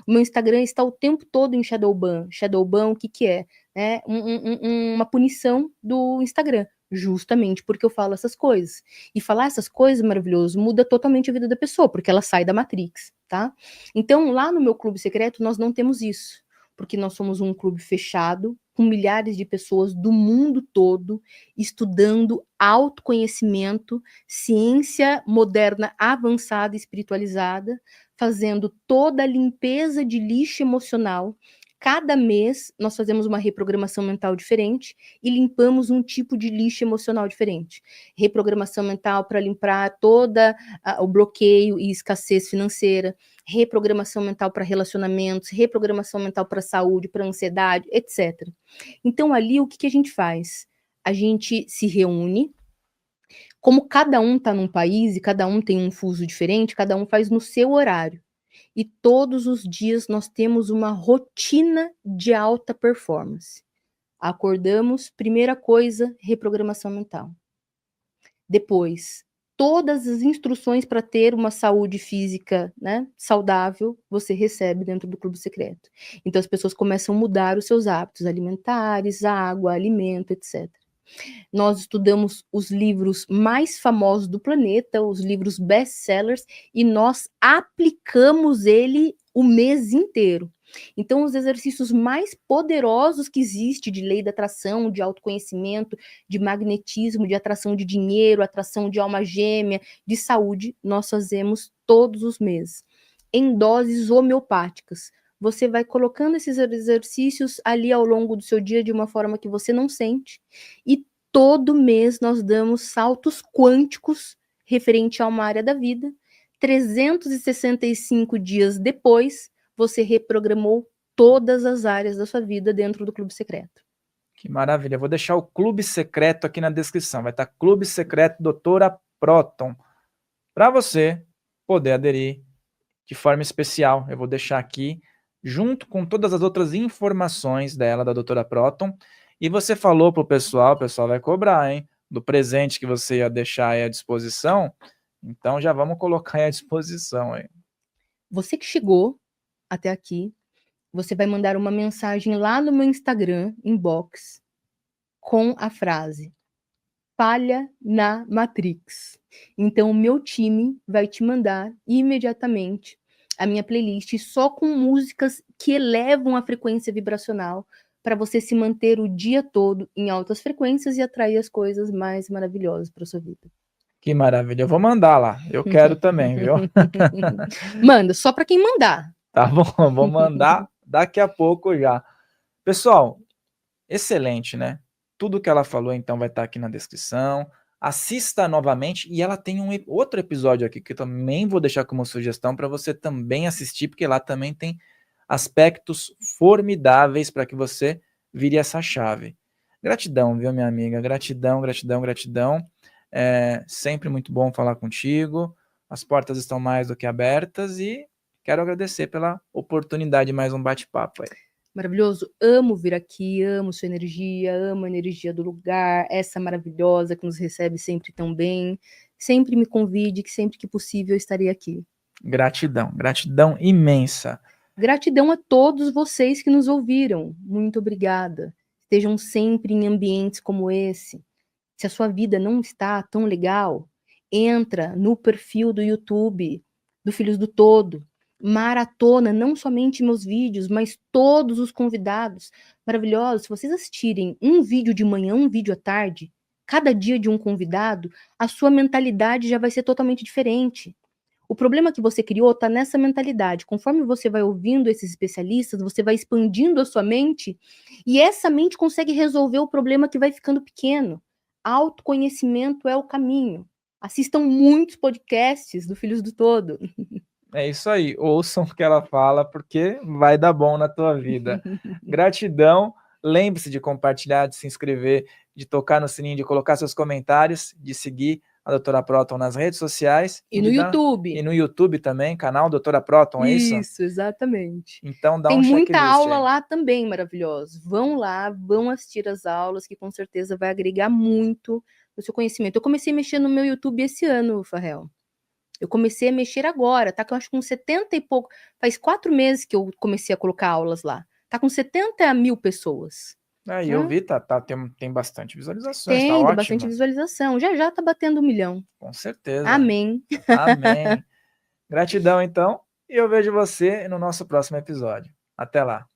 O meu Instagram está o tempo todo em shadowban. Shadowban, o que que é? É uma punição do Instagram, justamente porque eu falo essas coisas. E falar essas coisas, maravilhoso, muda totalmente a vida da pessoa, porque ela sai da Matrix, tá? Então, lá no meu clube secreto, nós não temos isso, porque nós somos um clube fechado, com milhares de pessoas do mundo todo, estudando autoconhecimento, ciência moderna avançada e espiritualizada, fazendo toda a limpeza de lixo emocional. Cada mês nós fazemos uma reprogramação mental diferente e limpamos um tipo de lixo emocional diferente. Reprogramação mental para limpar toda o bloqueio e escassez financeira, reprogramação mental para relacionamentos, reprogramação mental para saúde, para ansiedade, etc. Então ali o que que a gente faz? A gente se reúne, como cada um está num país e cada um tem um fuso diferente, cada um faz no seu horário. E todos os dias nós temos uma rotina de alta performance. Acordamos, primeira coisa, reprogramação mental. Depois, todas as instruções para ter uma saúde física, né, saudável, você recebe dentro do Clube Secreto. Então as pessoas começam a mudar os seus hábitos alimentares, água, alimento, etc. Nós estudamos os livros mais famosos do planeta, os livros best-sellers, e nós aplicamos ele o mês inteiro. Então, os exercícios mais poderosos que existe de lei da atração, de autoconhecimento, de magnetismo, de atração de dinheiro, atração de alma gêmea, de saúde, nós fazemos todos os meses, em doses homeopáticas. Você vai colocando esses exercícios ali ao longo do seu dia de uma forma que você não sente, e todo mês nós damos saltos quânticos referente a uma área da vida. 365 dias depois, você reprogramou todas as áreas da sua vida dentro do Clube Secreto. Que maravilha. Eu vou deixar o Clube Secreto aqui na descrição. Vai estar Clube Secreto Doutora Proton. Para você poder aderir de forma especial. Eu vou deixar aqui, junto com todas as outras informações dela, da Doutora Proton. E você falou pro pessoal, o pessoal vai cobrar, hein? Do presente que você ia deixar aí à disposição. Então já vamos colocar aí à disposição, hein? Você que chegou até aqui, você vai mandar uma mensagem lá no meu Instagram, inbox, com a frase Falha na Matrix. Então, o meu time vai te mandar imediatamente a minha playlist só com músicas que elevam a frequência vibracional para você se manter o dia todo em altas frequências e atrair as coisas mais maravilhosas para sua vida. Que maravilha. Eu vou mandar lá. Eu quero também, viu? Manda, só para quem mandar. Tá bom, vou mandar daqui a pouco já. Pessoal, excelente, né? Tudo que ela falou, então, vai estar aqui na descrição. Assista novamente e ela tem outro episódio aqui que eu também vou deixar como sugestão para você também assistir, porque lá também tem aspectos formidáveis para que você vire essa chave. Gratidão, viu, minha amiga? Gratidão, gratidão, gratidão. É sempre muito bom falar contigo. As portas estão mais do que abertas e quero agradecer pela oportunidade de mais um bate-papo aí. Maravilhoso, amo vir aqui, amo sua energia, amo a energia do lugar, essa maravilhosa que nos recebe sempre tão bem. Sempre me convide, que sempre que possível eu estarei aqui. Gratidão, gratidão imensa. Gratidão a todos vocês que nos ouviram. Muito obrigada. Estejam sempre em ambientes como esse. Se a sua vida não está tão legal, entra no perfil do YouTube do Filhos do Todo. Maratona não somente meus vídeos, mas todos os convidados maravilhosos. Se vocês assistirem um vídeo de manhã, um vídeo à tarde, cada dia de um convidado, a sua mentalidade já vai ser totalmente diferente. O problema que você criou está nessa mentalidade. Conforme você vai ouvindo esses especialistas, você vai expandindo a sua mente e essa mente consegue resolver o problema que vai ficando pequeno. Autoconhecimento é o caminho. Assistam muitos podcasts do Filhos do Todo. É isso aí, ouçam o que ela fala, porque vai dar bom na tua vida. Gratidão, lembre-se de compartilhar, de se inscrever, de tocar no sininho, de colocar seus comentários, de seguir a Doutora Proton nas redes sociais. E no YouTube. E no YouTube também, canal Doutora Proton, é isso? Isso, exatamente. Então dá Tem um muita checklist aula aí. lá também, maravilhosa. Vão lá, vão assistir as aulas, que com certeza vai agregar muito no seu conhecimento. Eu comecei a mexer no meu YouTube esse ano, Farrell. Eu comecei a mexer agora, tá? Que eu acho que com 70 e pouco. Faz 4 meses que eu comecei a colocar aulas lá. Tá com 70 mil pessoas. Aí eu vi, tem bastante visualizações, tá Tem ótimo. bastante visualização. Já tá batendo 1 milhão. Com certeza. Amém. Amém. Gratidão, então. E eu vejo você no nosso próximo episódio. Até lá.